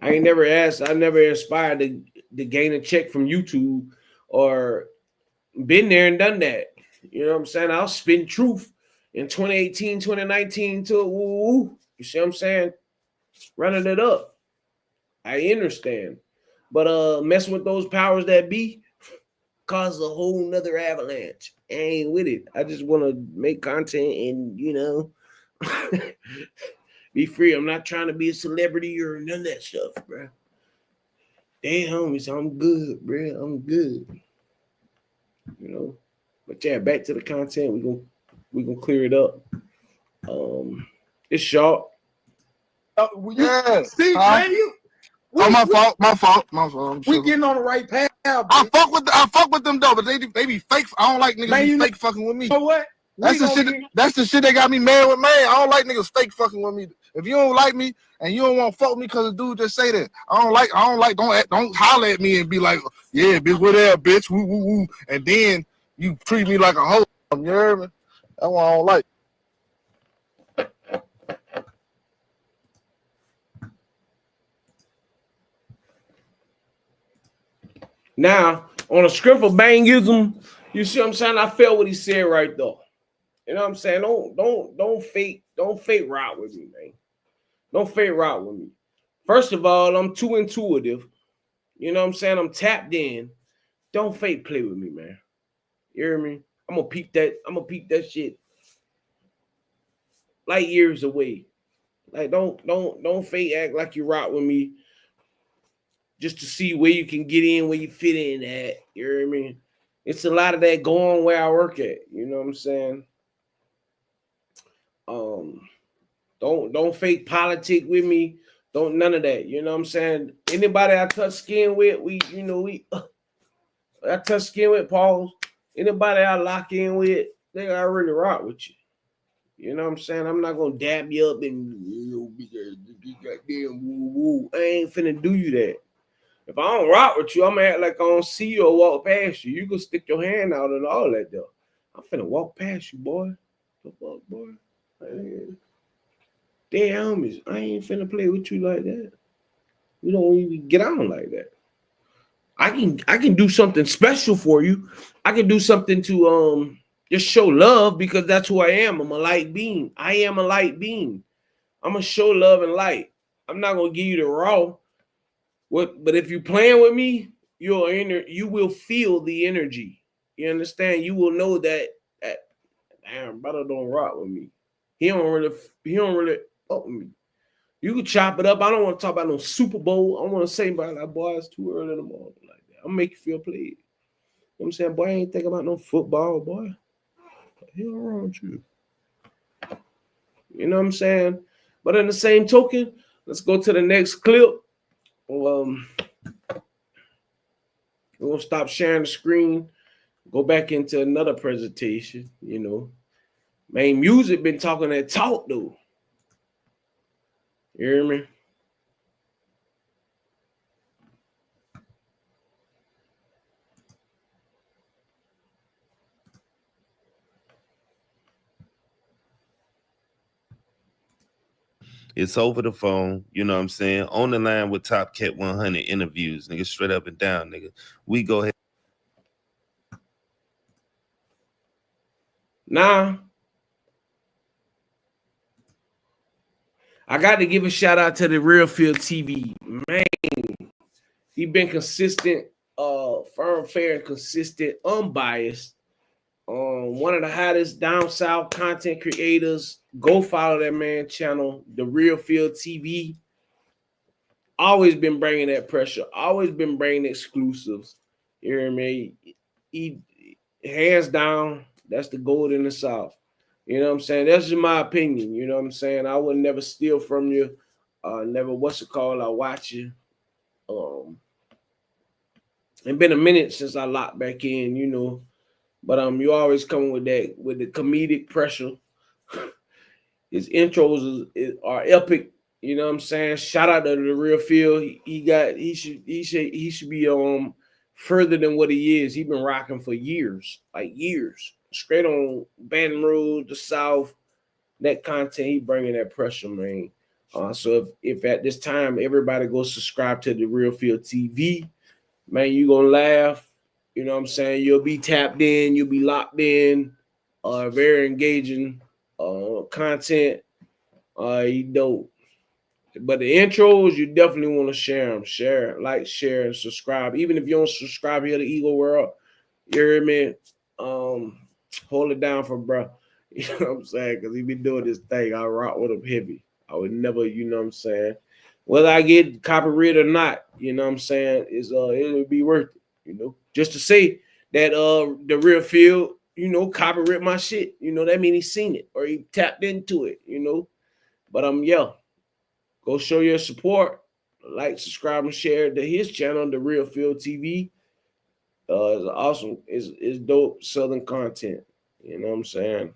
I never aspired to gain a check from YouTube or been there and done that. You know what I'm saying? I'll spin truth in 2018, 2019 to woo. You see what I'm saying? Running it up. I understand. But messing with those powers that be causes a whole nother avalanche. I ain't with it. I just want to make content and, you know, be free. I'm not trying to be a celebrity or none of that stuff, bro. Hey, homies, I'm good, bro. I'm good. You know. But yeah, back to the content. We gonna clear it up. It's short. Yeah. See, man, My fault. We getting on the right path. I fuck with them though, but they be fake. I don't like niggas Man, be fake fucking with me. You know what? That's the shit that got me mad with man. I don't like niggas fake fucking with me. If you don't like me and you don't want to fuck with me because the dude just say that. Don't holler at me and be like, yeah, bitch, whatever, bitch, woo woo woo. And then you treat me like a hoe. You hear me? That's what I don't like. Now, on a script of bangism, you see what I'm saying? I felt what he said right though. You know what I'm saying? Don't fake route with me, man. Don't fake route with me. First of all, I'm too intuitive. You know what I'm saying? I'm tapped in. Don't fake play with me, man. You hear me? I'm gonna peep that shit light years away. Like don't fake act like you rock with me just to see where you can get in, where you fit in at. You hear me? It's a lot of that going where I work at. You know what I'm saying? Don't fake politic with me. Don't none of that. You know what I'm saying? Anybody I touch skin with, I touch skin with Pauls. Anybody I lock in with, they already rock with you. You know what I'm saying? I'm not gonna dab you up and goddamn woo woo. I ain't finna do you that. If I don't rock with you, I'm gonna act like I don't see you or walk past you. You can stick your hand out and all that though. I'm finna walk past you, boy. The fuck, boy? Damn, They homies. I ain't finna play with you like that. We don't even get on like that. I can do something special for you. I can do something to just show love because that's who I am. I'm a light being. I am a light being. I'm gonna show love and light. I'm not gonna give you the raw. But if you're playing with me, you will feel the energy. You understand? You will know that damn brother don't rock with me. He don't really fuck with me. You can chop it up. I don't want to talk about no Super Bowl. I want to say about that boy, it's too early in the morning like that. I'm make you feel played. You know what I'm saying? Boy, I ain't thinking about no football, boy. What the hell wrong with you? You know what I'm saying? But in the same token, let's go to the next clip. Um, we're gonna stop sharing the screen, go back into another presentation, you know. MAINE Music been talking that talk though. You hear me? It's over the phone, you know what I'm saying? On the line with Top Cat 100 interviews, nigga, straight up and down, nigga. We go ahead. Now, I got to give a shout out to the Real Field TV. Man, he been consistent, firm, fair, and consistent, unbiased. One of the hottest down south content creators. Go follow that man channel, the Real Field TV. Always been bringing that pressure. Always been bringing exclusives. You hear me? He hands down, that's the gold in the South. You know what I'm saying? That's just my opinion. You know what I'm saying? I would never steal from you. Never what's it called? I watch you. It's been a minute since I locked back in, you know. But you always come with the comedic pressure. His intros are epic. You know what I'm saying? Shout out to the Real Feel. He should be further than what he is. He's been rocking for years, like years. Straight on Baton Rouge, the South, that content, he bringing that pressure, man. So if at this time everybody go subscribe to the Real Feel TV, man, you gonna laugh. You know what I'm saying? You'll be tapped in, you'll be locked in. Very engaging content. You dope. But the intros, you definitely want to share them. Share, like, share, and subscribe. Even if you don't subscribe here to Eagle World, you hear me? Hold it down for bro. You know what I'm saying? Because he been doing this thing. I rock with him heavy. I would never, you know what I'm saying? Whether I get copyright or not, you know what I'm saying, it would be worth it, you know. Just to say that the Real Field, you know, copyright my shit, you know, that means he seen it or he tapped into it, you know. But yeah. Go show your support. Like, subscribe, and share to his channel, The Real Field TV. It's awesome. It's dope Southern content. You know what I'm saying?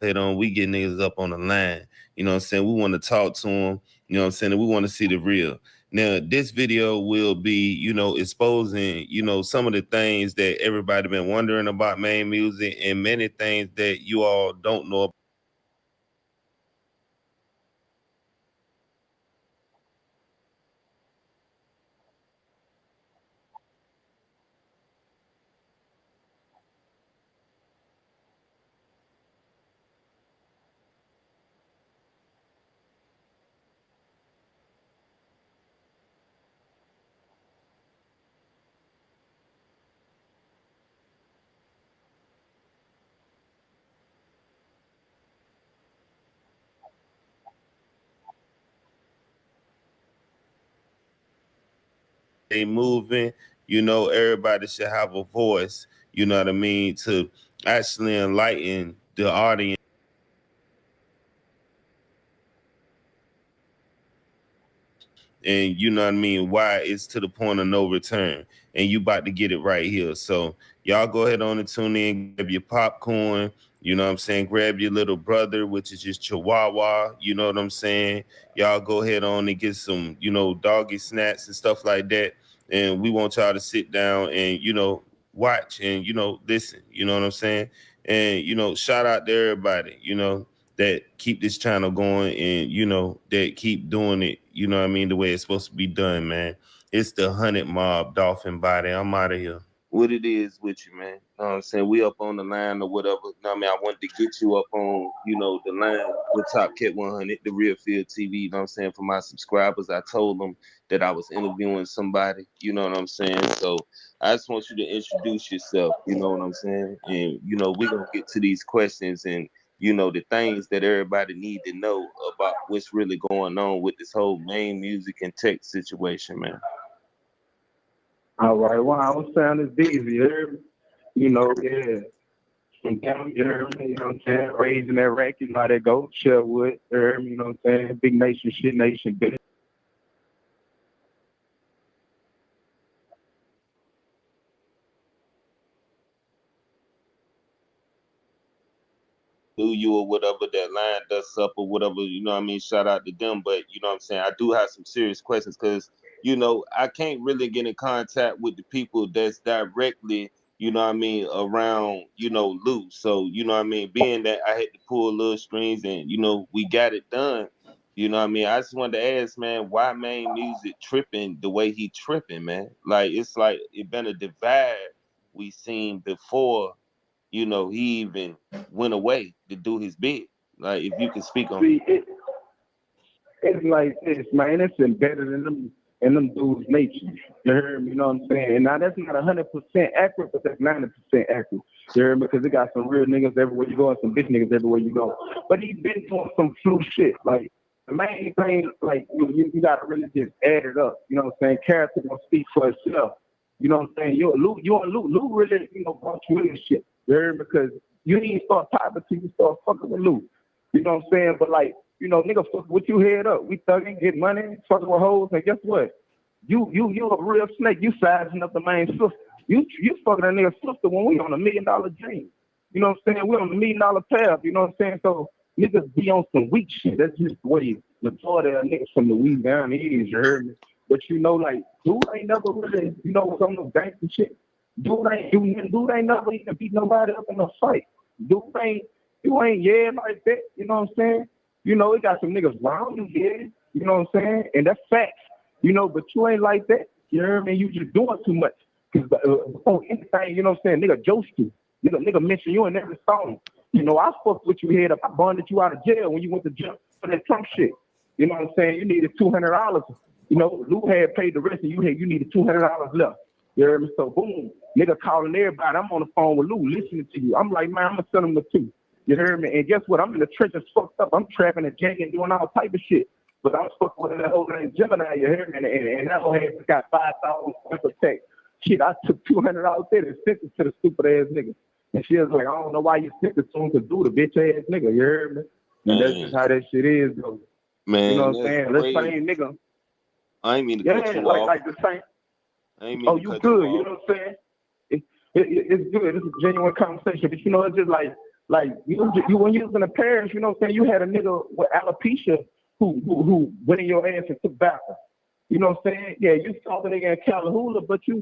Head on, we get niggas up on the line. You know what I'm saying? We want to talk to them. You know what I'm saying? And we want to see the real. Now, this video will be, you know, exposing, you know, some of the things that everybody been wondering about MAINE Music and many things that you all don't know about. They moving, you know, everybody should have a voice, you know what I mean, to actually enlighten the audience. And you know what I mean, why it's to the point of no return. And you about to get it right here. So y'all go ahead on and tune in, grab your popcorn, you know what I'm saying, grab your little brother, which is just Chihuahua, you know what I'm saying. Y'all go ahead on and get some, you know, doggy snacks and stuff like that. And we want y'all to sit down and, you know, watch and, you know, listen, you know what I'm saying. And, you know, shout out to everybody, you know, that keep this channel going and, you know, that keep doing it, you know what I mean, the way it's supposed to be done, man. It's the 100 Mob, Dolphin Body. I'm out of here. What it is with you, man. You know what I'm saying? We up on the line or whatever. You know what I mean? I wanted to get you up on, you know, the line with Top Cat 100, the Real Field TV, you know what I'm saying? For my subscribers, I told them that I was interviewing somebody, you know what I'm saying? So I just want you to introduce yourself, you know what I'm saying? And, you know, we're going to get to these questions and, you know, the things that everybody need to know about what's really going on with this whole MAINE Music and TEC situation, man. All right, well, I was sounding busy, you heard me? You know, yeah. From down, you heard me, you know what I'm saying? Raising that rack, you know how that go. Sherwood, you heard me, you know what I'm saying? Big nation, shit nation, big. Do you or whatever that lined us up or whatever, you know what I mean? Shout out to them. But you know what I'm saying? I do have some serious questions because, you know, I can't really get in contact with the people that's directly, you know what I mean, around, you know, Lou. So, you know what I mean, being that I had to pull little strings and, you know, we got it done. You know what I mean? I just wanted to ask, man, why MAINE Music tripping the way he tripping, man? Like, it's like it been a divide we seen before, you know, he even went away to do his bid. Like, if you can speak on See, it's like this, man. It's embedded in them dudes' nature. You heard me? You know what I'm saying? Now that's not 100% accurate, but that's 90% accurate. You heard me? Because it got some real niggas everywhere you go and some bitch niggas everywhere you go. But he's been doing some flu shit. Like the main thing, like you gotta really just add it up. You know what I'm saying? Character gonna speak for itself. You know what I'm saying? You and Lou really, you know, brought you in this shit. You heard me? Because you didn't start popping till you start fucking with Lou. You know what I'm saying? But like, you know, nigga, fuck with you head up. We thugging, get money, fucking with hoes, and guess what? You a real snake. You sizing up the main sister. You fucking that nigga sister when we on $1 million dream. You know what I'm saying? We on $1 million path. You know what I'm saying? So niggas be on some weak shit. That's just the way the majority of niggas from Louisiana is. You heard me? But you know, like, dude ain't never really, you know, some of the gangster shit. Dude ain't never even beat nobody up in a fight. You ain't yeah like that. You know what I'm saying? You know, it got some niggas wrong you, yeah. You know what I'm saying? And that's facts. You know, but you ain't like that. You know what I mean? You just doing too much. Because before anything, you know what I'm saying? Nigga jokes you. Nigga mention you in every song. You know, I fucked with you head up. I bonded you out of jail when you went to jail for that Trump shit. You know what I'm saying? You needed $200. You know, Lou had paid the rest and you needed $200 left. You heard me? So boom, nigga calling everybody. I'm on the phone with Lou listening to you. I'm like, man, I'm gonna send him the two. You heard me? And guess what? I'm in the trenches fucked up. I'm trapping and jacking, doing all type of shit. But I'm fucking with that whole name Gemini, you heard me? And that whole head got 5,000 points of tech. Shit, I took $200 there and sent it to the stupid ass nigga. And she was like, I don't know why you sent it to him to do the bitch ass nigga, you heard me? And that's just how that shit is, though. Man, you know what I'm saying? Crazy. The same nigga. I ain't mean to cut you off. Like the same. I ain't mean Oh, to you cut good, you you know what I'm saying? It's good. It's a genuine conversation. But you know, it's just like you when you was in the parish, you know what I'm saying, you had a nigga with alopecia who went in your ass and took back. You know what I'm saying? Yeah, you saw the nigga in Callahoola, but you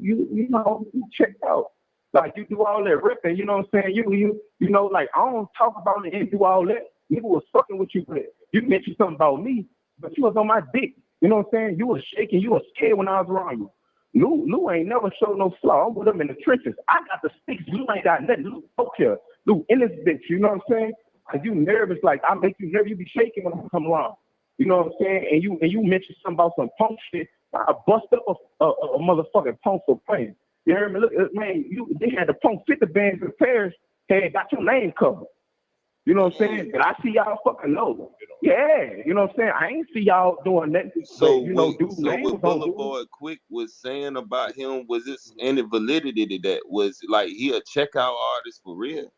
know, you checked out. Like you do all that ripping, you know what I'm saying? You know, like I don't talk about it and do all that. Nigga was fucking with you, but you mentioned something about me, but you was on my dick. You know what I'm saying? You was shaking, you was scared when I was around you. Lou ain't never showed no flaw. I'm with him in the trenches. I got the sticks. Lou ain't got nothing. Lou, okay. Lou in this bitch, you know what I'm saying? Cause you nervous, like I make you nervous. You be shaking when I come around. You know what I'm saying? And you mentioned something about some punk shit. I bust up a motherfucking punk for playing. You heard me? Look, man, they had the punk 50 bands in Paris. Hey, got your name covered. You know what I'm saying? And I see y'all fucking know. Yeah, you know what I'm saying? I ain't see y'all doing that. So, but, you know, dude, so what Boulevard Quick was saying about him, was this any validity to that? Was like he a checkout artist for real?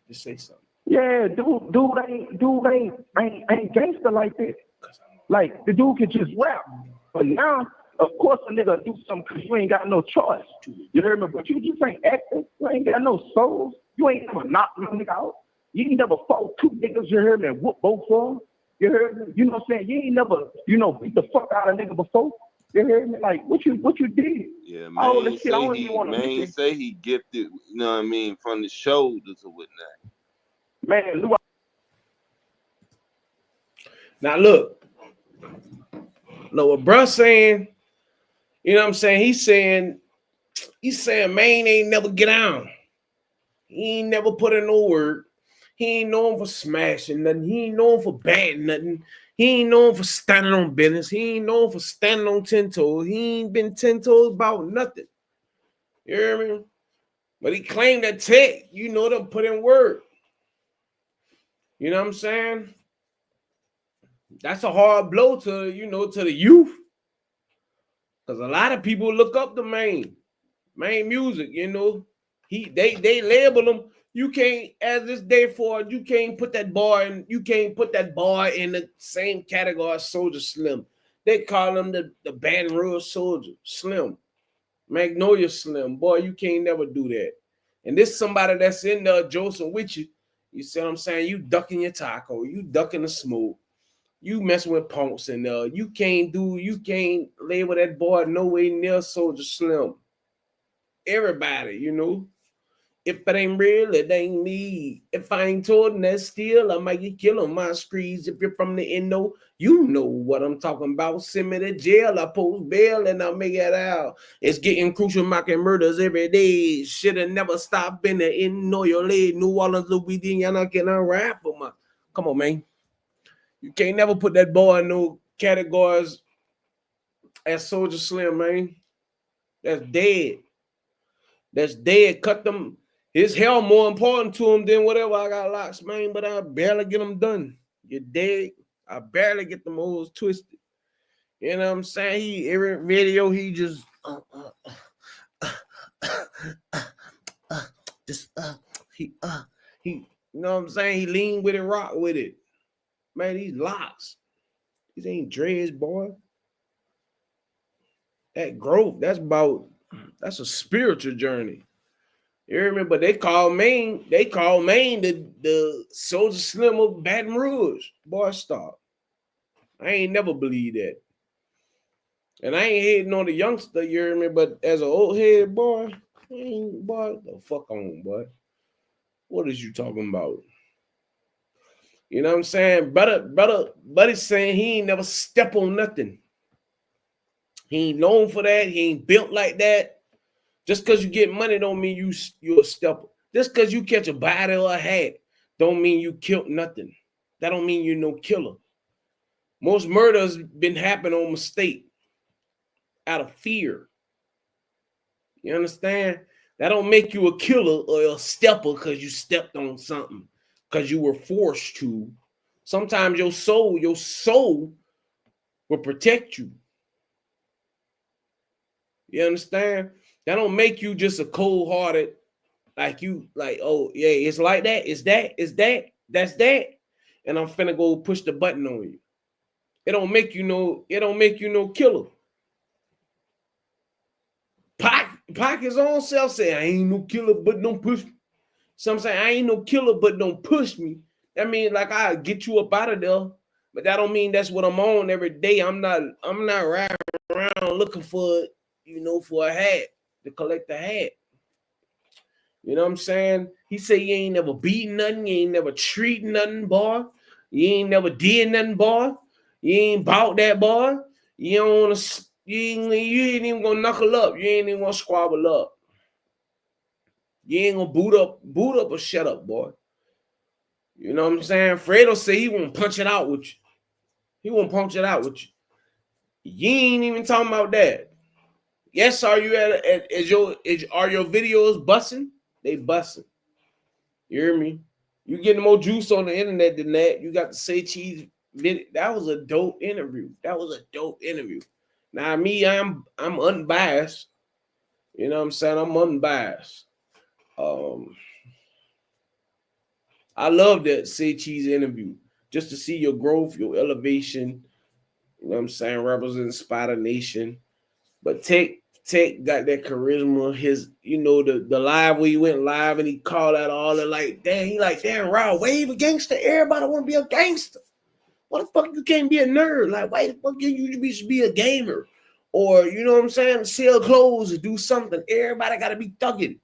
Just say something. Yeah, dude ain't gangster like that. Like the dude can just rap. But now, of course, a nigga do something because you ain't got no choice. You heard me? But you just ain't acting. You ain't got no souls. You ain't never knocked no nigga out. You ain't never fought two niggas, you heard me, and whoop both of them. You heard me? You know what I'm saying? You ain't never, beat the fuck out of a nigga before. You heard me? Like, what you did? Yeah, man. All this shit, I don't even want to man say he gifted, you know what I mean, from the shoulders or whatnot. Man, Lou, Now look, what bruh saying, you know what I'm saying? He's saying Maine ain't never get down. He ain't never put in no work. He ain't known for smashing nothing. He ain't known for batting nothing. He ain't known for standing on business. He ain't known for standing on 10 toes. He ain't been 10 toes about nothing. You hear me? But he claimed that TEC, them put in work. You know what I'm saying? That's a hard blow to, to the youth. Because a lot of people look up to MAINE Music, They label them. You can't, as this day forward, you can't put that boy in the same category as Soldier Slim. They call him the Baton Rouge Soldier Slim. Magnolia Slim. Boy, you can't never do that. And this somebody that's in there, Joseph, with you. You see what I'm saying? You ducking your taco. You ducking the smoke. You messing with punks in there. You can't label that boy no way near Soldier Slim. Everybody, If it ain't real, it ain't me. If I ain't told him that still, I might get killed on my streets. If you're from the Indo, you know what I'm talking about. Send me to jail, I post bail, and I'll make it out. It's getting crucial, mocking murders every day. Shoulda never stopped in the Indo, your lady, New Orleans, Louisiana, can I rap for my? Come on, man. You can't never put that boy in no categories as Soldier Slim, man. That's dead. That's dead. Cut them. His hell more important to him than whatever I got locks, man. But I barely get them done. You're dead. I barely get them hoes twisted. You know what I'm saying? Every video he just he you know what I'm saying? He lean with it, rock with it. Man, these locks. These ain't dreads, boy. That growth, that's a spiritual journey. You remember they call MAINE the Soldier Slim of Baton Rouge. Boy, stop. I ain't never believed that. And I ain't hating on the youngster, you hear me? But as an old head boy, the fuck on, boy. What is you talking about? You know what I'm saying? Buddy's saying he ain't never step on nothing. He ain't known for that. He ain't built like that. Just because you get money don't mean you're a stepper. Just because you catch a body or a hat don't mean you killed nothing. That don't mean you're no killer. Most murders been happening on mistake out of fear. You understand? That don't make you a killer or a stepper because you stepped on something, because you were forced to. Sometimes your soul will protect you. You understand? That don't make you just a cold-hearted, oh, yeah, it's like that, that's that, and I'm finna go push the button on you. It don't make you no killer. Pac his own self say, I ain't no killer, but don't push me. Some say, I ain't no killer, but don't push me. That means like I get you up out of there, but that don't mean that's what I'm on every day. I'm not riding around looking for, for a hat, to collect a hat. You know what I'm saying? He said you ain't never beaten nothing, you ain't never treated nothing, boy. You ain't never did nothing, boy. You ain't bought that, boy. You don't want to. You ain't even gonna knuckle up. You ain't even gonna squabble up. You ain't gonna boot up or shut up, boy. You know what I'm saying? Fredo say he won't punch it out with you. He won't punch it out with you. You ain't even talking about that. Yes, are you are your videos busting? They busting. You hear me? You getting more juice on the internet than that. You got the Say Cheese video. That was a dope interview. Now me, I'm unbiased. You know what I'm saying? I'm unbiased. I love that Say Cheese interview. Just to see your growth, your elevation. You know what I'm saying? Represent Spider Nation. But TEC got that charisma. His, the live where he went live and he called out all the damn, Raw Wave a gangster. Everybody want to be a gangster. What the fuck you can't be a nerd? Like, why the fuck you be a gamer? Or, you know what I'm saying? Sell clothes or do something. Everybody got to be thugging.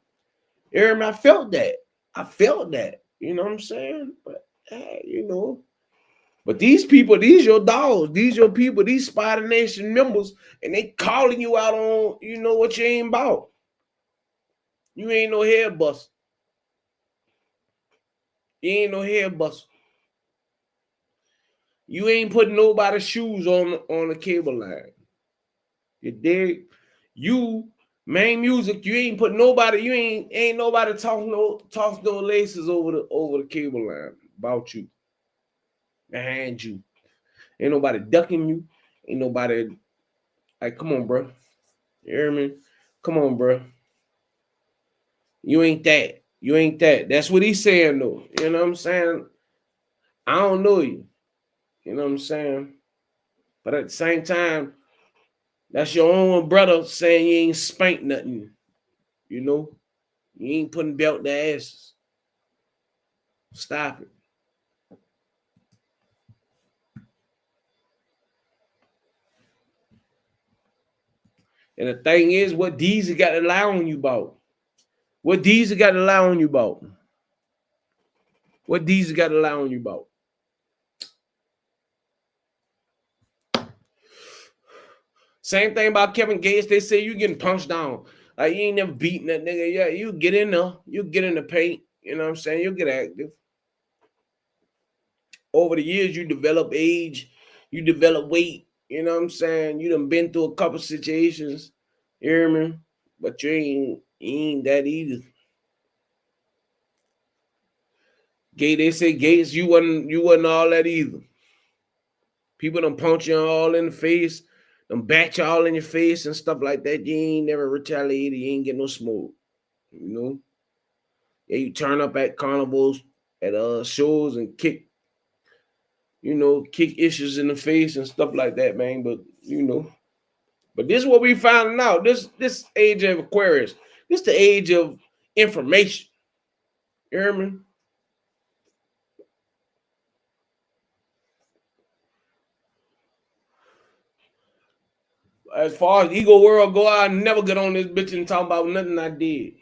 I felt that. You know what I'm saying? But, hey, But these people, these your dogs, these your people, these Spider Nation members, and they calling you out on, you know what you ain't about. You ain't no head buster. You ain't no head buster. You ain't putting nobody's shoes on the cable line. You dig? You MAINE Music, you ain't put nobody, you ain't nobody toss no laces over the cable line about you. Behind you. Ain't nobody ducking you. Ain't nobody like, come on, bro. You hear me? Come on, bro. You ain't that. You ain't that. That's what he's saying, though. You know what I'm saying? I don't know you. You know what I'm saying? But at the same time, that's your own brother saying you ain't spanked nothing. You know? You ain't putting belt to asses. Stop it. And the thing is, what Deezy got to lie on you about? What Deezy got to lie on you about? What Deezy got to lie on you about? Same thing about Kevin Gates. They say you getting punched down. Like, you ain't never beating that nigga. Yeah, you get in there. You get in the paint. You know what I'm saying? You'll get active. Over the years, you develop age. You develop weight. You know what I'm saying? You done been through a couple situations. You hear me? But you ain't that either. Gates, they say Gates, you wasn't all that either. People done punch you all in the face, done bat you all in your face and stuff like that. You ain't never retaliated. You ain't get no smoke. You know? Yeah, you turn up at carnivals, at shows and kick issues in the face and stuff like that, man. But but this is what we finding out. This age of Aquarius, this the age of information. You hear me? As far as ego world go, I never get on this bitch and talk about nothing I did. You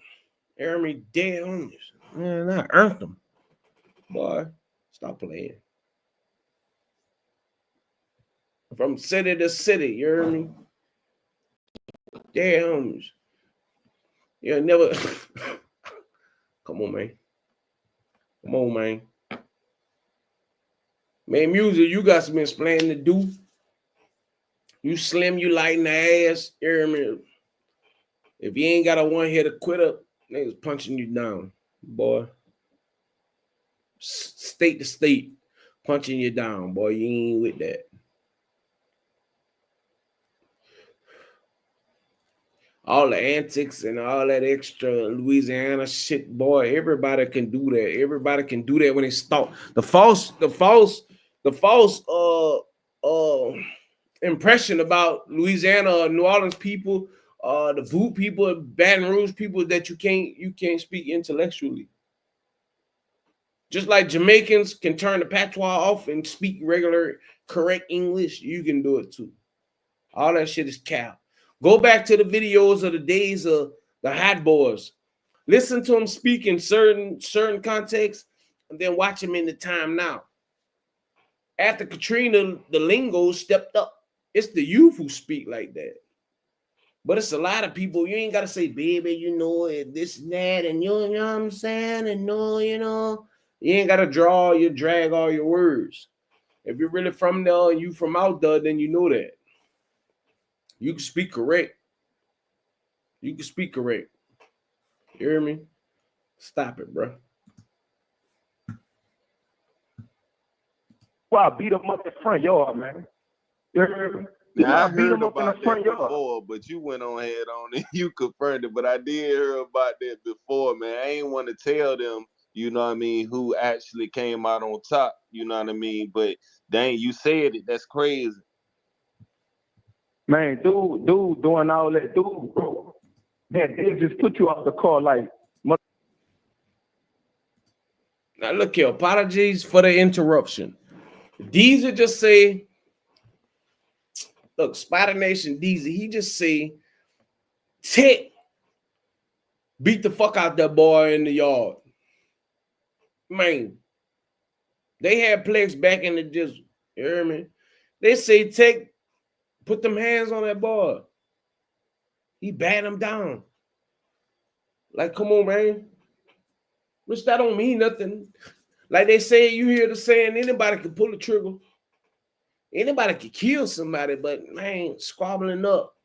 hear me? Damn, man, I earned them. Boy, stop playing. From city to city, you hear me? Damn. You never. Come on, man. Come on, man. MAINE Music, you got some explaining to do. You slim, you light in the ass. You hear me? If you ain't got a one hitter quitter, niggas punching you down, boy. State to state, punching you down, boy. You ain't with that. All the antics and all that extra Louisiana shit, boy. Everybody can do that. Everybody can do that when they start. The false impression about Louisiana or New Orleans people, the Boot people, Baton Rouge people, that you can't speak intellectually. Just like Jamaicans can turn the patois off and speak regular, correct English, you can do it too. All that shit is cap. Go back to the videos of the days of the Hot Boys. Listen to them speak in certain contexts, and then watch them in the time now. After Katrina, the lingo stepped up. It's the youth who speak like that. But it's a lot of people. You ain't got to say, baby, you know it, this and that, and you know what I'm saying, and no, you ain't got to drag all your words. If you're really from there and you from out there, then you know that. You can speak correct. You can speak correct. You hear me? Stop it, bro. Well, I beat him up in the front yard, man. You hear me? Now, I heard about that before, but you went on head on and you confirmed it. But I did hear about that before, man. I ain't want to tell them, you know what I mean, who actually came out on top, you know what I mean? But dang, you said it. That's crazy. Man, dude doing all that, dude, bro. Man, they just put you off the car like. Now look here, apologies for the interruption. Deezy just say, look, Spider Nation Deezy, he just say, TEC beat the fuck out that boy in the yard. Man, they had Plex back in the just You hear me? They say TEC put them hands on that boy. He bat him down. Like, come on, man. Which that don't mean nothing. Like they say, you hear the saying, anybody can pull the trigger. Anybody can kill somebody, but man, squabbling up,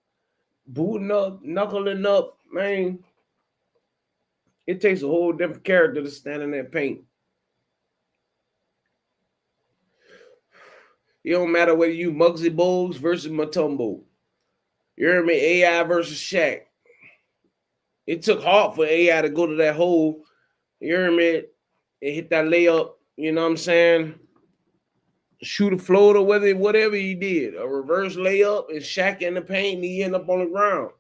booting up, knuckling up, man, it takes a whole different character to stand in that paint. It don't matter whether you Muggsy Bogues versus Mutombo. You hear me? AI versus Shaq. It took hard for AI to go to that hole. You hear me? And hit that layup. You know what I'm saying? Shoot a floater, whatever he did. A reverse layup and Shaq in the paint and he end up on the ground.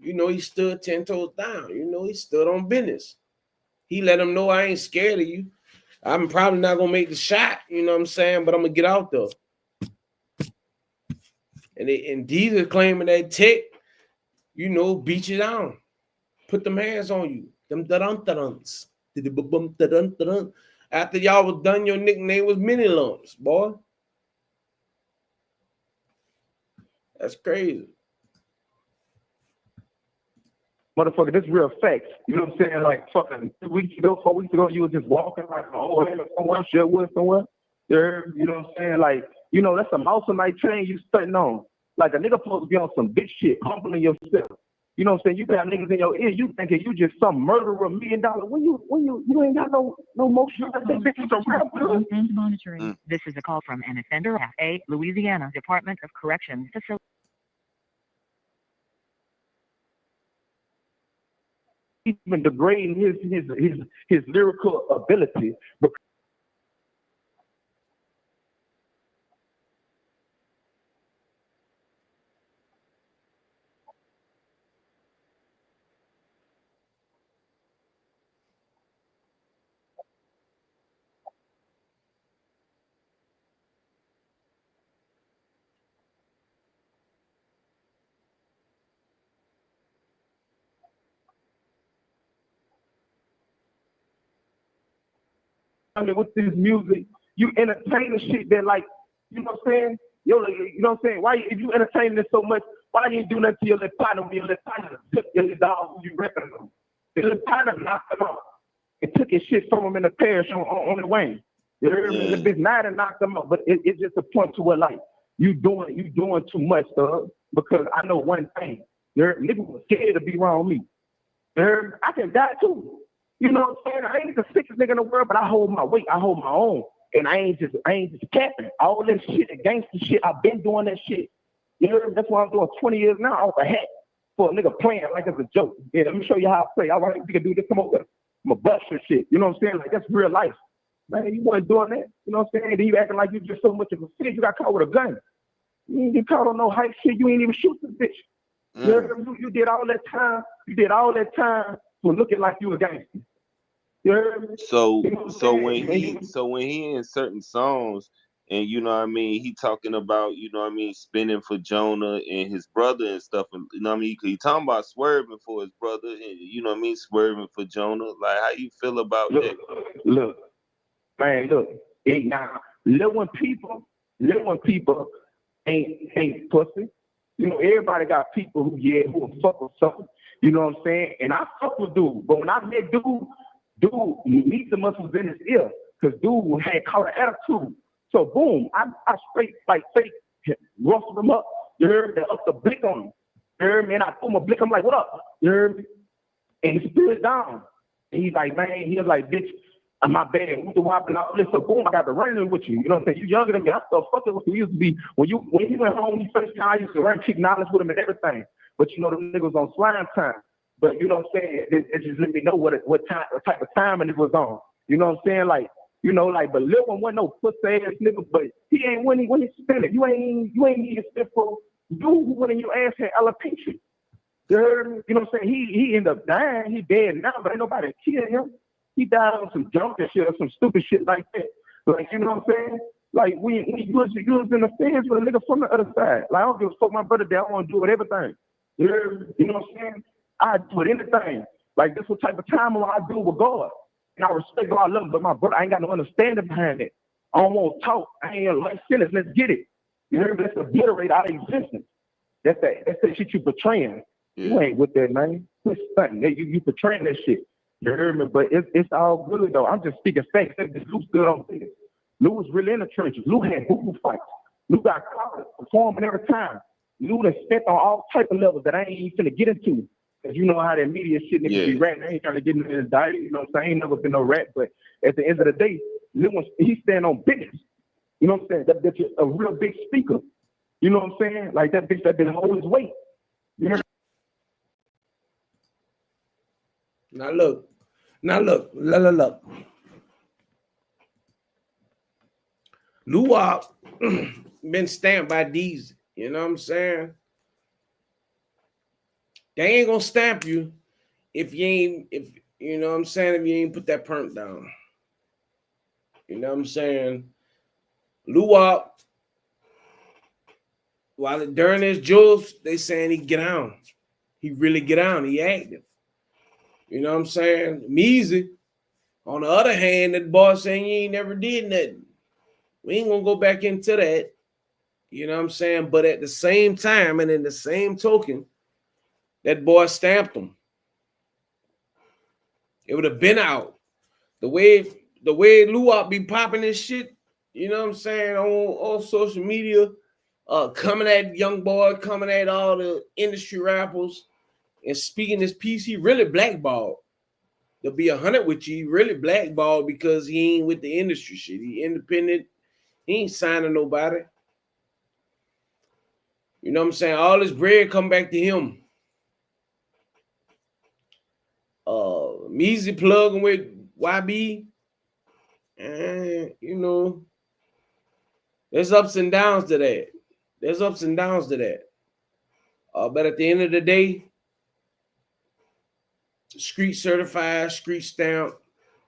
You know, he stood 10 toes down. You know, he stood on business. He let him know I ain't scared of you. I'm probably not going to make the shot, you know what I'm saying? But I'm going to get out there. And these are claiming that TEC, you know, beat you down. Put them hands on you. Them da-dun-da-duns. After y'all was done, your nickname was Mini Lumps, boy. That's crazy. Motherfucker, this real facts. You know what I'm saying? Like fucking 2 weeks ago, 4 weeks ago, you was just walking like, oh, hey, somewhere, Sherwood, somewhere. You know what I'm saying? Like, you know, that's a mouse on night train you stunting on. Like a nigga supposed to be on some bitch shit, humbling yourself. You know what I'm saying? You got niggas in your ear, you thinking you just some murderer $1 million. When you ain't got no motion. Monitoring. This is a call from an offender at a Louisiana Department of Corrections facility. Even degrading his lyrical ability. I mean, with this music, you entertain the shit that, like, you know what I'm saying? You know what I'm saying? Why, if you entertain this so much, why you do nothing to your little partner when your little partner took your dog who you repping them? The little partner knocked him off and took his shit from him in the parish on the wing. You heard me? The bitch night and knocked him off, but it's just a point to where, like, you doing too much, dog. Because I know one thing, niggas was scared to be around me. You heard me? I can die too. You know what I'm saying? I ain't the sickest nigga in the world, but I hold my weight. I hold my own. And I ain't just capping. All that shit, the gangster shit, I've been doing that shit. You know, that's why I'm doing 20 years now off a hat for a nigga playing like it's a joke. Yeah, let me show you how I play. All right, you can do this, come over. I'm a bust and shit. You know what I'm saying? Like, that's real life. Man, you wasn't doing that. You know what I'm saying? Then you acting like you just so much of a kid, you got caught with a gun. You ain't get caught on no hype shit. You ain't even shoot this bitch. You did all that time. You did all that time for looking like you a gangster. So when he in certain songs, and you know what I mean, he talking about, you know what I mean, spinning for Jonah and his brother and stuff, and you know what I mean, he talking about swerving for his brother, and you know what I mean, swerving for Jonah. Like, how you feel about that? Look, now little one people ain't pussy. You know, everybody got people who will fuck with something. You know what I'm saying? And I fuck with dude, but when I met dude needs the muscles in his ear, because dude had caught an attitude. So boom, I straight like fake rustled him up. You heard me? Up the blick on him. You heard me? And I put my blick. I'm like, what up? You heard me? And he stood down. And he's like, man, he was like, bitch, I'm my bad. With the wop and all this. So boom, I got to running with you. You know what I'm saying? You younger than me. I still fucking with you. Used to be when he went home, he first time I used to run, kick knowledge with him and everything. But you know, them niggas on slime time. But you know what I'm saying? It just let me know what type of timing it was on. You know what I'm saying? Like, you know, like, but Lil One wasn't no pussy ass nigga, but he ain't when he spin it. You ain't need to spin for dude who went in your ass had alopecia. You heard me? You know what I'm saying? He ended up dying. He dead now, but ain't nobody killed him. He died on some junk and shit or some stupid shit like that. Like, you know what I'm saying? Like, when you was in the fence with a nigga from the other side. Like, I don't give a fuck my brother there. I want to do it with everything. You know what I'm saying? I do it anything. Like, this what type of time I do with God. And I respect God, I love him, but my brother, I ain't got no understanding behind it. I don't want to talk. I ain't like sentence. Let's get it. You heard me? Let's obliterate our existence. That's that shit you portraying. You ain't with that, man. Quit stunting. You portraying that shit. You heard me? But it's all good though. I'm just speaking facts. Lou stood on this. Lou was really in the trenches. Lou had boo fights. Lou got caught performing every time. Lou done spent on all type of levels that I ain't even finna get into. Cause you know how that media shit niggas be ratting. I ain't trying to get into this diet. You know what I'm saying? I ain't never been no rat. But at the end of the day, Lou he stand on business. You know what I'm saying? That bitch is a real big speaker. You know what I'm saying? Like that bitch that been hold his weight. You know? Now look. Look. Luwak been stamped by these. You know what I'm saying? They ain't gonna stamp you if you know what I'm saying, if you ain't put that perm down. You know what I'm saying? Luwak, while during his jewels, they saying he get on. He really get on. He active. You know what I'm saying? Measy, on the other hand, that boy saying he ain't never did nothing. We ain't gonna go back into that. You know what I'm saying? But at the same time and in the same token, that boy stamped him. It would have been out. The way Luwak be popping this shit, you know what I'm saying, on social media, coming at young boy, coming at all the industry rappers and speaking this piece, he really blackballed. To be 100 with you, he really blackballed because he ain't with the industry shit. He independent. He ain't signing nobody. You know what I'm saying? All this bread come back to him. Measy plugging with YB. And, you know, there's ups and downs to that. But at the end of the day, street certified, street stamp,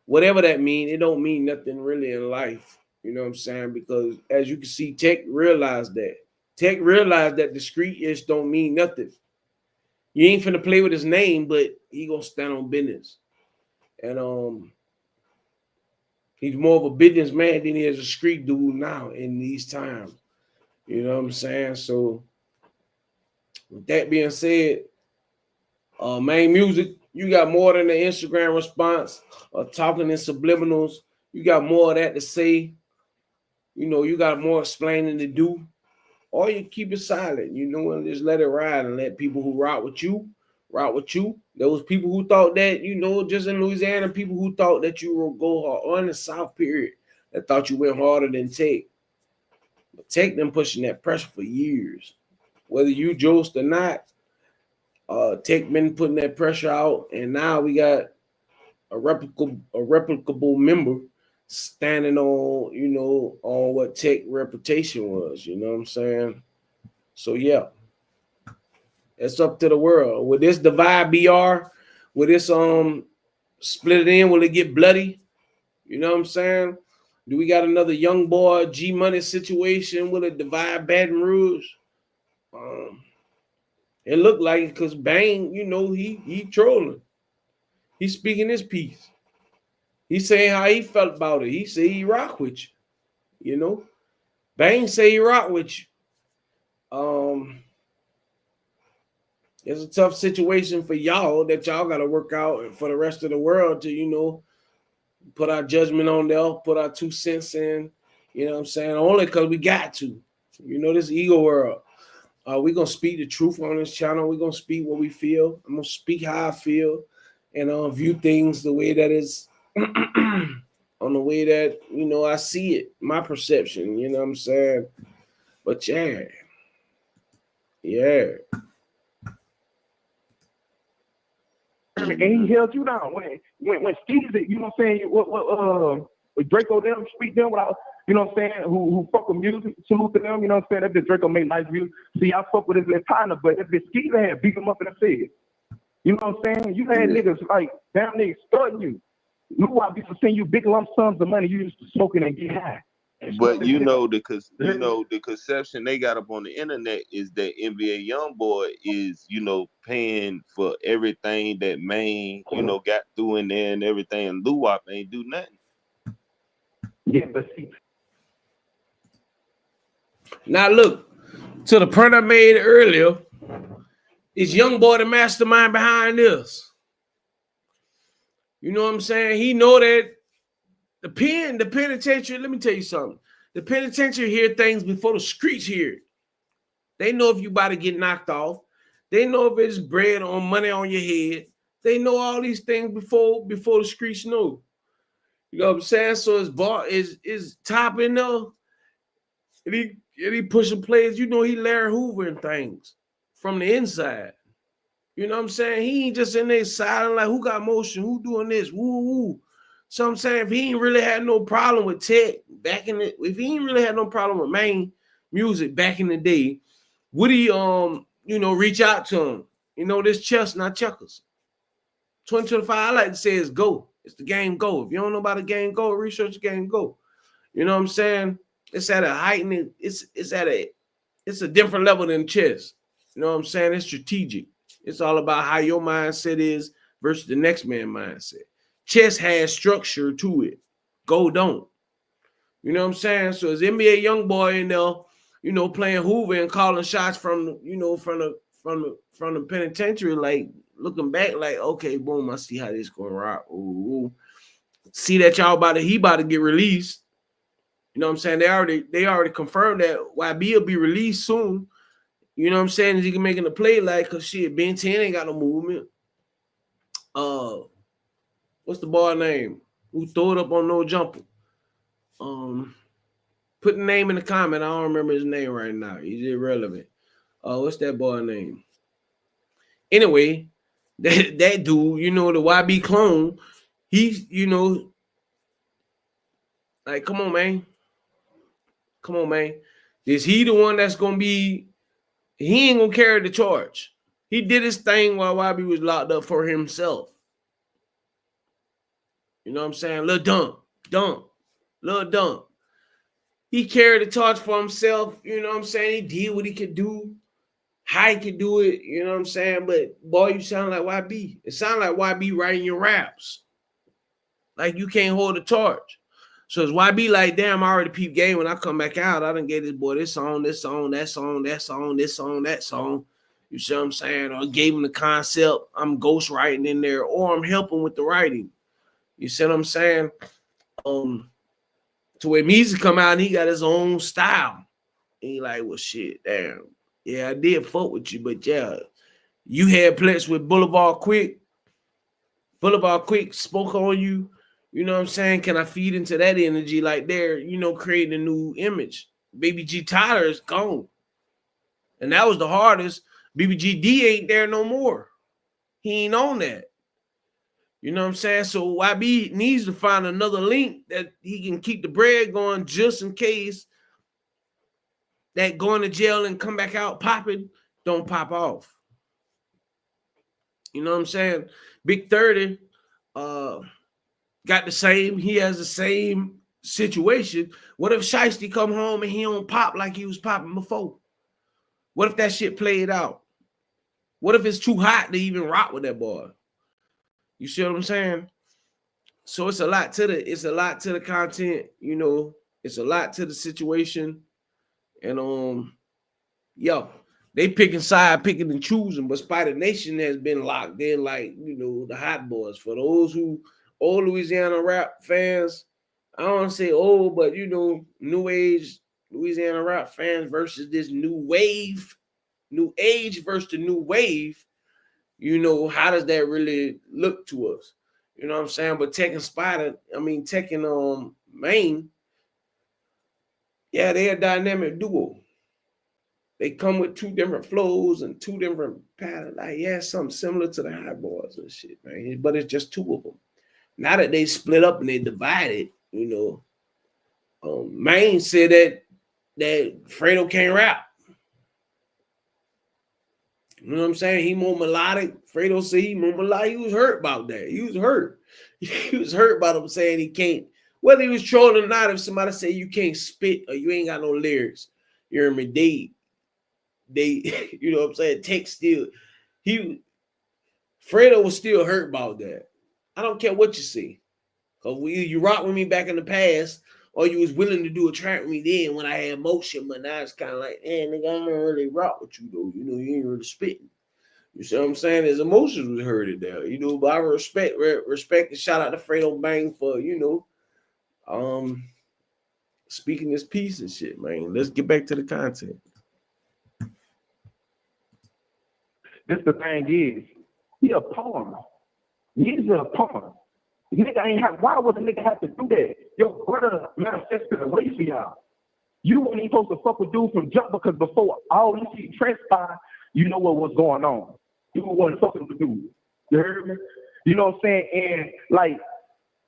whatever that means, it don't mean nothing really in life. You know what I'm saying? Because as you can see, TEC realized that. TEC realized that the street-ish don't mean nothing. You ain't finna play with his name, but he gonna stand on business. And he's more of a businessman than he is a street dude now in these times. You know what I'm saying? So with that being said, MAINE Music, you got more than the Instagram response or talking in subliminals. You got more of that to say. You know, you got more explaining to do. Or you keep it silent, you know, and just let it ride and let people who rock with you. There was people who thought that, you know, just in Louisiana, people who thought that you will go on the South period, that thought you went harder than TEC. But TEC them pushing that pressure for years. Whether you jost or not, TEC been putting that pressure out, and now we got a replicable member standing on, you know, on what TEC reputation was. You know what I'm saying? So yeah, it's up to the world. Will this divide BR? Will this split it in? Will it get bloody? You know what I'm saying? Do we got another young boy G Money situation? Will it divide Baton Rouge? It looked like it because Bang, you know, he trolling. He's speaking his piece. He's saying how he felt about it. He said he rock with you. You know, Bang say he rock with you. It's a tough situation for y'all that y'all got to work out, and for the rest of the world to, you know, put our judgment on there, put our 2 cents in. You know what I'm saying? Only because we got to. You know, this ego world. We're going to speak the truth on this channel. We're going to speak what we feel. I'm going to speak how I feel and view things the way that is on the way that, you know, I see it, my perception, you know what I'm saying? But yeah. And he held you down when Steve, you know what I'm saying? What Draco them speak them without, you know what I'm saying? Who fuck with music, salute to them, you know what I'm saying? That bitch Draco make nice music. See, I fuck with his little partner, but that bitch Skeezer had beat him up in the face. You know what I'm saying? You had niggas like damn niggas starting you. Luwak used to send you big lump sums of money. You used to smoking and get high. But you know the conception they got up on the internet is that NBA YoungBoy is, you know, paying for everything that MAINE, you know, got through in there and everything, and Luwak ain't do nothing. Yeah, but see, Now look, to the point I made earlier, is young boy the mastermind behind this. You know what I'm saying? He know that the penitentiary, let me tell you something. The penitentiary hear things before the streets hear it. They know if you about to get knocked off. They know if it's bread or money on your head. They know all these things before the streets know. You know what I'm saying? So his bar is top in there. And he pushing players. You know he Larry Hoover and things from the inside. You know what I'm saying? He ain't just in there silent like who got motion, who doing this, woo woo. So I'm saying if he ain't really had no problem with TEC back in the, if he ain't really had no problem with MAINE Music back in the day, would he reach out to him? You know, this chess, not checkers. 2025, I like to say is go. It's the game go. If you don't know about the game go, research the game go. You know what I'm saying? It's at a heightened, it's a different level than chess. You know what I'm saying? It's strategic. It's all about how your mindset is versus the next man's mindset. Chess has structure to it. Go don't. You know what I'm saying? So as NBA young boy in there, you know, playing Hoover and calling shots from the penitentiary, like looking back, like, okay, boom, I see how this going rock. Ooh. See that y'all he about to get released. You know what I'm saying? They already confirmed that YB will be released soon. You know what I'm saying? Is he can making a play like, cause shit, Ben 10 ain't got no movement. What's the boy name? Who threw it up on no jumper? Put the name in the comment. I don't remember his name right now. He's irrelevant. What's that boy name? Anyway, that dude, you know, the YB clone, he's, you know, like, come on, man. Come on, man. Is he the one that's gonna be? He ain't gonna carry the charge. He did his thing while YB was locked up for himself. You know what I'm saying? Lil Dump. He carried the torch for himself. You know what I'm saying? He did what he could do, how he could do it. You know what I'm saying? But boy, you sound like YB. It sounds like YB writing your raps. Like you can't hold the torch. So it's YB like, damn, I already peeped game when I come back out. I done gave this boy this song, that song, that song, that song. You see what I'm saying? Or gave him the concept. I'm ghost writing in there, or I'm helping with the writing. You see what I'm saying? To where music come out and he got his own style. And he like, well, shit, damn. Yeah, I did fuck with you, but yeah, you had plex with Boulevard Quick. Boulevard Quick spoke on you. You know what I'm saying? Can I feed into that energy like they're, you know, creating a new image? Baby G Tyler is gone. And that was the hardest. BBGD ain't there no more. He ain't on that. You know what I'm saying? So YB needs to find another link that he can keep the bread going just in case that going to jail and come back out popping don't pop off. You know what I'm saying? Big 30 got the same, he has the same situation. What if Shiesty come home and he don't pop like he was popping before? What if that shit played out? What if it's too hot to even rock with that boy? You see what I'm saying? So it's a lot to the content, you know, it's a lot to the situation. And they picking and choosing, but Spider Nation has been locked in like, you know, the hot boys. For those who old Louisiana rap fans, I don't want to say old, but you know, new age Louisiana rap fans versus this new age versus the new wave. You know, how does that really look to us? You know what I'm saying? But TEC and MAINE, yeah, they're a dynamic duo. They come with two different flows and two different patterns. Like, yeah, something similar to the High Boys and shit, man. But it's just two of them. Now that they split up and they divided, you know, MAINE said that Fredo can't rap. You know what I'm saying? He more melodic. Fredo said he more melodic. He was hurt about that. He was hurt. He was hurt about him saying he can't. Whether he was trolling or not, if somebody say you can't spit or you ain't got no lyrics, you hear me? They, you know what I'm saying? TEC still, Fredo was still hurt about that. I don't care what you see. Because you rock with me back in the past, or you was willing to do a track with me then when I had motion, but now it's kind of like, nigga, I don't really rock with you though. You know, you ain't really spitting. You see what I'm saying? His emotions was hurted there, you know. But I respect and shout out to Fredo Bang for, you know, speaking this piece and shit, man. Let's get back to the content. This the thing is, he a pawn. He's a pawn. Nigga ain't have. Why would a nigga have to do that? Yo, brother manifested away for y'all. You weren't even supposed to fuck with dude from jump because before all this shit transpired, you know what was going on. You wasn't fucking with dude. You heard me? You know what I'm saying? And like,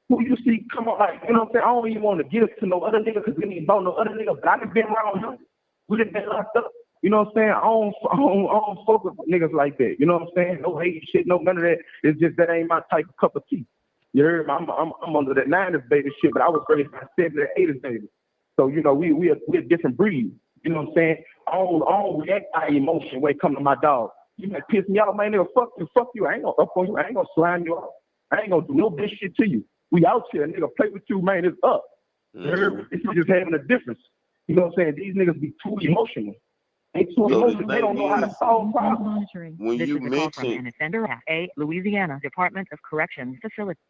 who you see come on, like, you know what I'm saying? I don't even want to give to no other nigga because we ain't about no other nigga, but I done been around him. We done been locked up. You know what I'm saying? I don't fuck with niggas like that. You know what I'm saying? No hate shit, no none of that. It's just that ain't my type of cup of tea. You heard me? I'm under that 90s baby shit, but I was raised by 70s and 80s baby. So, you know, we're a different breed. You know what I'm saying? I don't react by emotion when it come to my dog. You might piss me off, man, nigga, fuck you. I ain't gonna up on you. I ain't gonna slime you off. I ain't gonna do no bitch shit to you. We out here, nigga, play with you, man, it's up. You heard me? It's just having a difference. You know what I'm saying? These niggas be too emotional. They too emotional. They don't know how to solve problems. When This you is a call from mention an offender at a Louisiana Department of Corrections facility.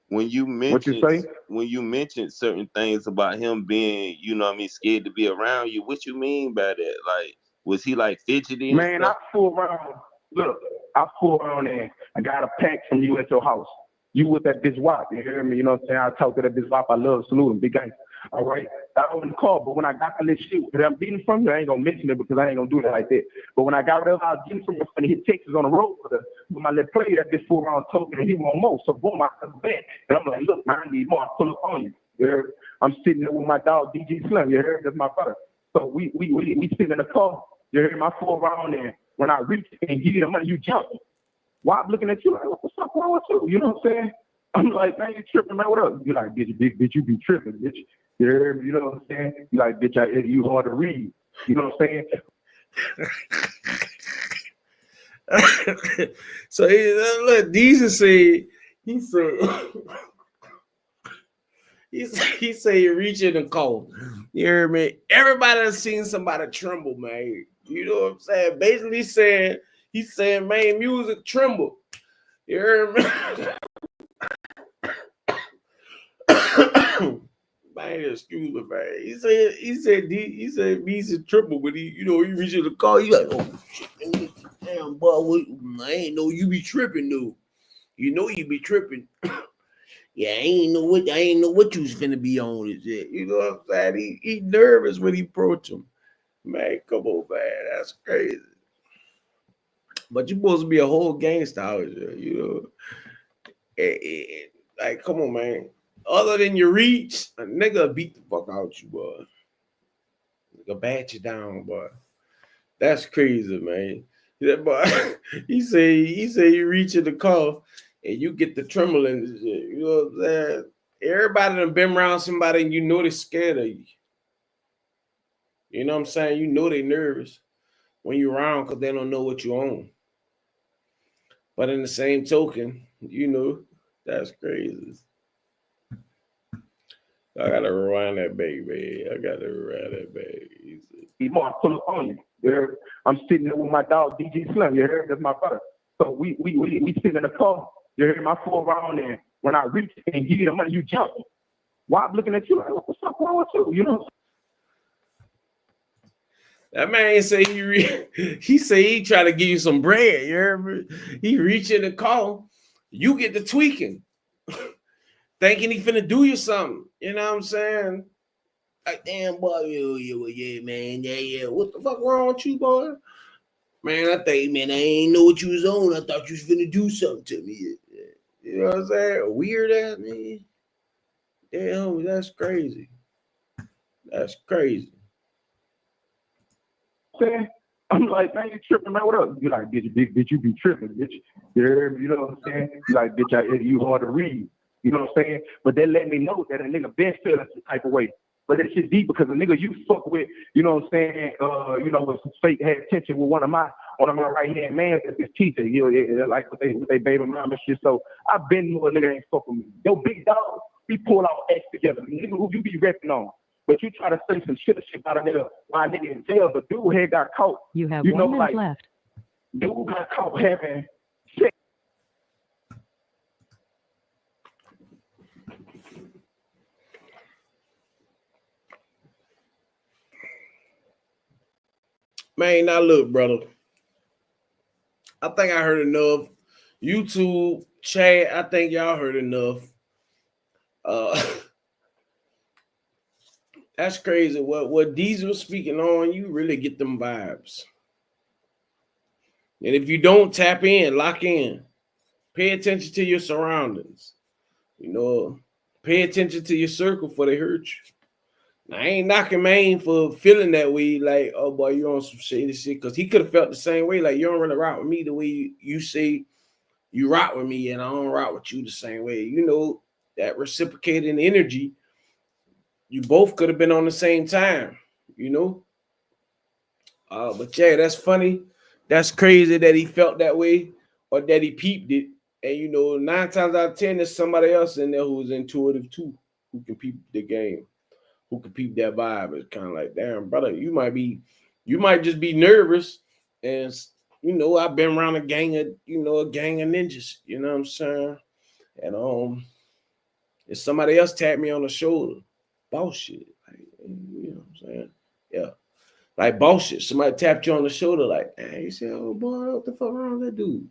when you What you mention say? when you mention certain things about him being, you know what I mean, scared to be around you, what you mean by that? Like, was he like fidgety and Man, stuff? I fool around. Look, I fool around there. I got a pack from you at your house. You with that bitch wop, you hear me? You know what I'm saying? I talk to that bitch wop. I love saluting, big gang. All right? I opened the call, but when I got that little shit that I'm getting from you, I ain't gonna mention it because I ain't gonna do that like that. But when I got whatever I was getting from you, when he hit Texas on the road with my little play, that bitch fool around told me that he want more. So boom, I come back. And I'm like, look, man, I need more. I pull up on you. You heard? I'm sitting there with my dog, DJ Slim. You heard? That's my brother. So we sit in the car. You heard? My fool around there. When I reach and give you the money, you jump. Why I'm looking at you like, what's up wrong with you? You know what I'm saying? I'm like, man, you tripping, man, what up? You like, bitch, you be tripping, bitch. You heard me? You know what I'm saying? You like, bitch, you hard to read. You know what I'm saying? So look, Jesus said, he said you reach in the cold. You hear me? Everybody has seen somebody tremble, man. You know what I'm saying? Basically saying, he's saying, MAINE Music tremble. You hear me? Man, excuse me, man. He said Beezy triple, but he reach in the car. You like, oh shit, damn boy, I ain't know you be tripping, though. You know you be tripping. Yeah, I ain't know what you was finna be on is it. You know what I'm saying? He nervous when he approach him. Man, come on, man. That's crazy. But you supposed to be a whole gangster out here, you know. Like, come on, man. Other than your reach, a nigga beat the fuck out you, boy. Nigga bat you down, boy. That's crazy, man. That boy, he say you reach in the car and you get the trembling and shit. You know what I'm saying? Everybody done been around somebody and you know they're scared of you. You know what I'm saying? You know they nervous when you're around because they don't know what you own. But in the same token, you know, that's crazy. I gotta rewind that baby. He more pull up on you. You heard? I'm sitting there with my dog, DJ Slim. You heard? That's my brother. So we sit in the car. You heard? My fool around there. When I reach and give you the money, you jump. Why I'm looking at you like, what's up wrong with you? You know? That man say he say he try to give you some bread. You heard me? He reach in the car. You get the tweaking. Thinking he finna do you something. You know what I'm saying? Like, damn, boy, yeah, man. Yeah. What the fuck wrong with you, boy? Man, I think, man, I ain't know what you was on. I thought you was finna do something to me. You know what I'm saying? Weird ass, man. Damn, that's crazy. That's crazy. I'm like, man, you tripping, man, what up? You like, bitch, you be tripping, bitch. You heard me? You know what I'm saying? You like, bitch, you hard to read. You know what I'm saying? But they let me know that a nigga been feeling some type of way. But that shit deep because a nigga you fuck with, you know what I'm saying, you know, with some fake had tension with one of my right hand man, that's his teacher, you know, like with they baby mom and shit. So I've been with a nigga ain't fuck with me. Yo, big dog, we pull our acts together. Nigga who you be repping on. But you try to say some shit out of there while nigga in jail, but dude had got caught. You have You know, 1 minute like, left. dude got caught having sex. Man, now look, brother. I think I heard enough. YouTube, chat, I think y'all heard enough. That's crazy. What Diesel was speaking on, you really get them vibes. And if you don't tap in, lock in, pay attention to your surroundings. You know, pay attention to your circle for they hurt you. Now, I ain't knocking Maine for feeling that way, like, oh boy, you on some shady shit, because he could have felt the same way, like, you don't really rock with me the way you say you rock with me, and I don't rock with you the same way. You know, that reciprocating energy, you both could have been on the same time, you know? But yeah, that's funny. That's crazy that he felt that way or that he peeped it. And, you know, 9 times out of 10, there's somebody else in there who's intuitive too, who can peep the game, who can peep that vibe. It's kind of like, damn, brother, you might just be nervous. And, you know, I've been around a gang of ninjas, you know what I'm saying? And if somebody else tapped me on the shoulder, boss shit. Like, you know what I'm saying? Yeah. Like boss shit. Somebody tapped you on the shoulder, like, hey, you say, oh boy, what the fuck wrong with that dude?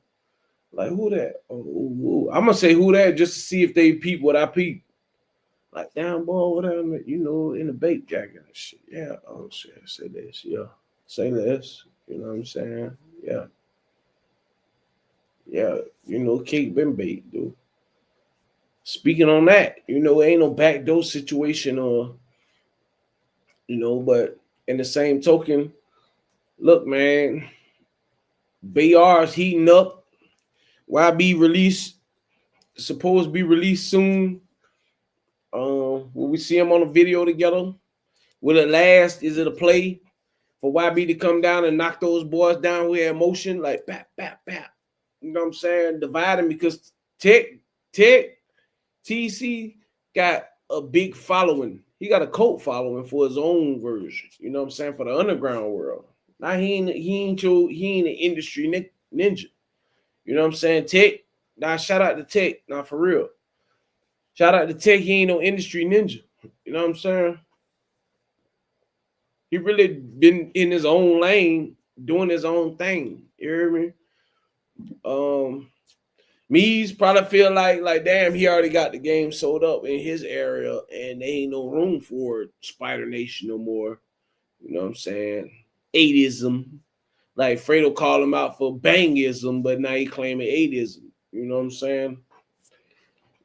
Like, who that? Oh, I'm gonna say who that just to see if they peep what I peep. Like, damn boy, whatever, you know, in the bait jacket and shit. Yeah, oh shit, say this, yeah. Say this, you know what I'm saying? Yeah. Yeah, you know, cake been baked, dude. Speaking on that, you know, ain't no backdoor situation or, you know, but in the same token, look, man, BR's heating up. YB released, supposed to be released soon. Will we see him on a video together? Will it last? Is it a play for YB to come down and knock those boys down with emotion? Like, bap, bap, bap. You know what I'm saying? Dividing because TC got a big following. He got a cult following for his own version. You know what I'm saying? For the underground world. Now he ain't an industry ninja. You know what I'm saying? Tech. Now shout out to Tech. Now for real. Shout out to Tech. He ain't no industry ninja. You know what I'm saying? He really been in his own lane, doing his own thing. You hear me? Me's probably feel like damn, he already got the game sold up in his area, and there ain't no room for Spider Nation no more. You know what I'm saying? 8ism. Like Fredo called him out for bangism, but now he claiming 8ism. You know what I'm saying?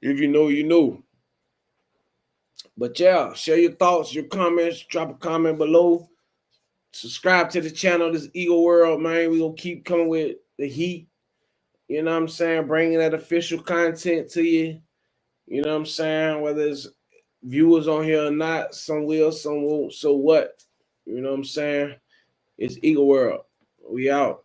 If you know, you know. But yeah, share your thoughts, your comments, drop a comment below. Subscribe to the channel, this Eagle World, man. We're gonna keep coming with the heat. You know what I'm saying? Bringing that official content to you. You know what I'm saying? Whether it's viewers on here or not, some will, some won't. So what? You know what I'm saying? It's Eagle World. We out.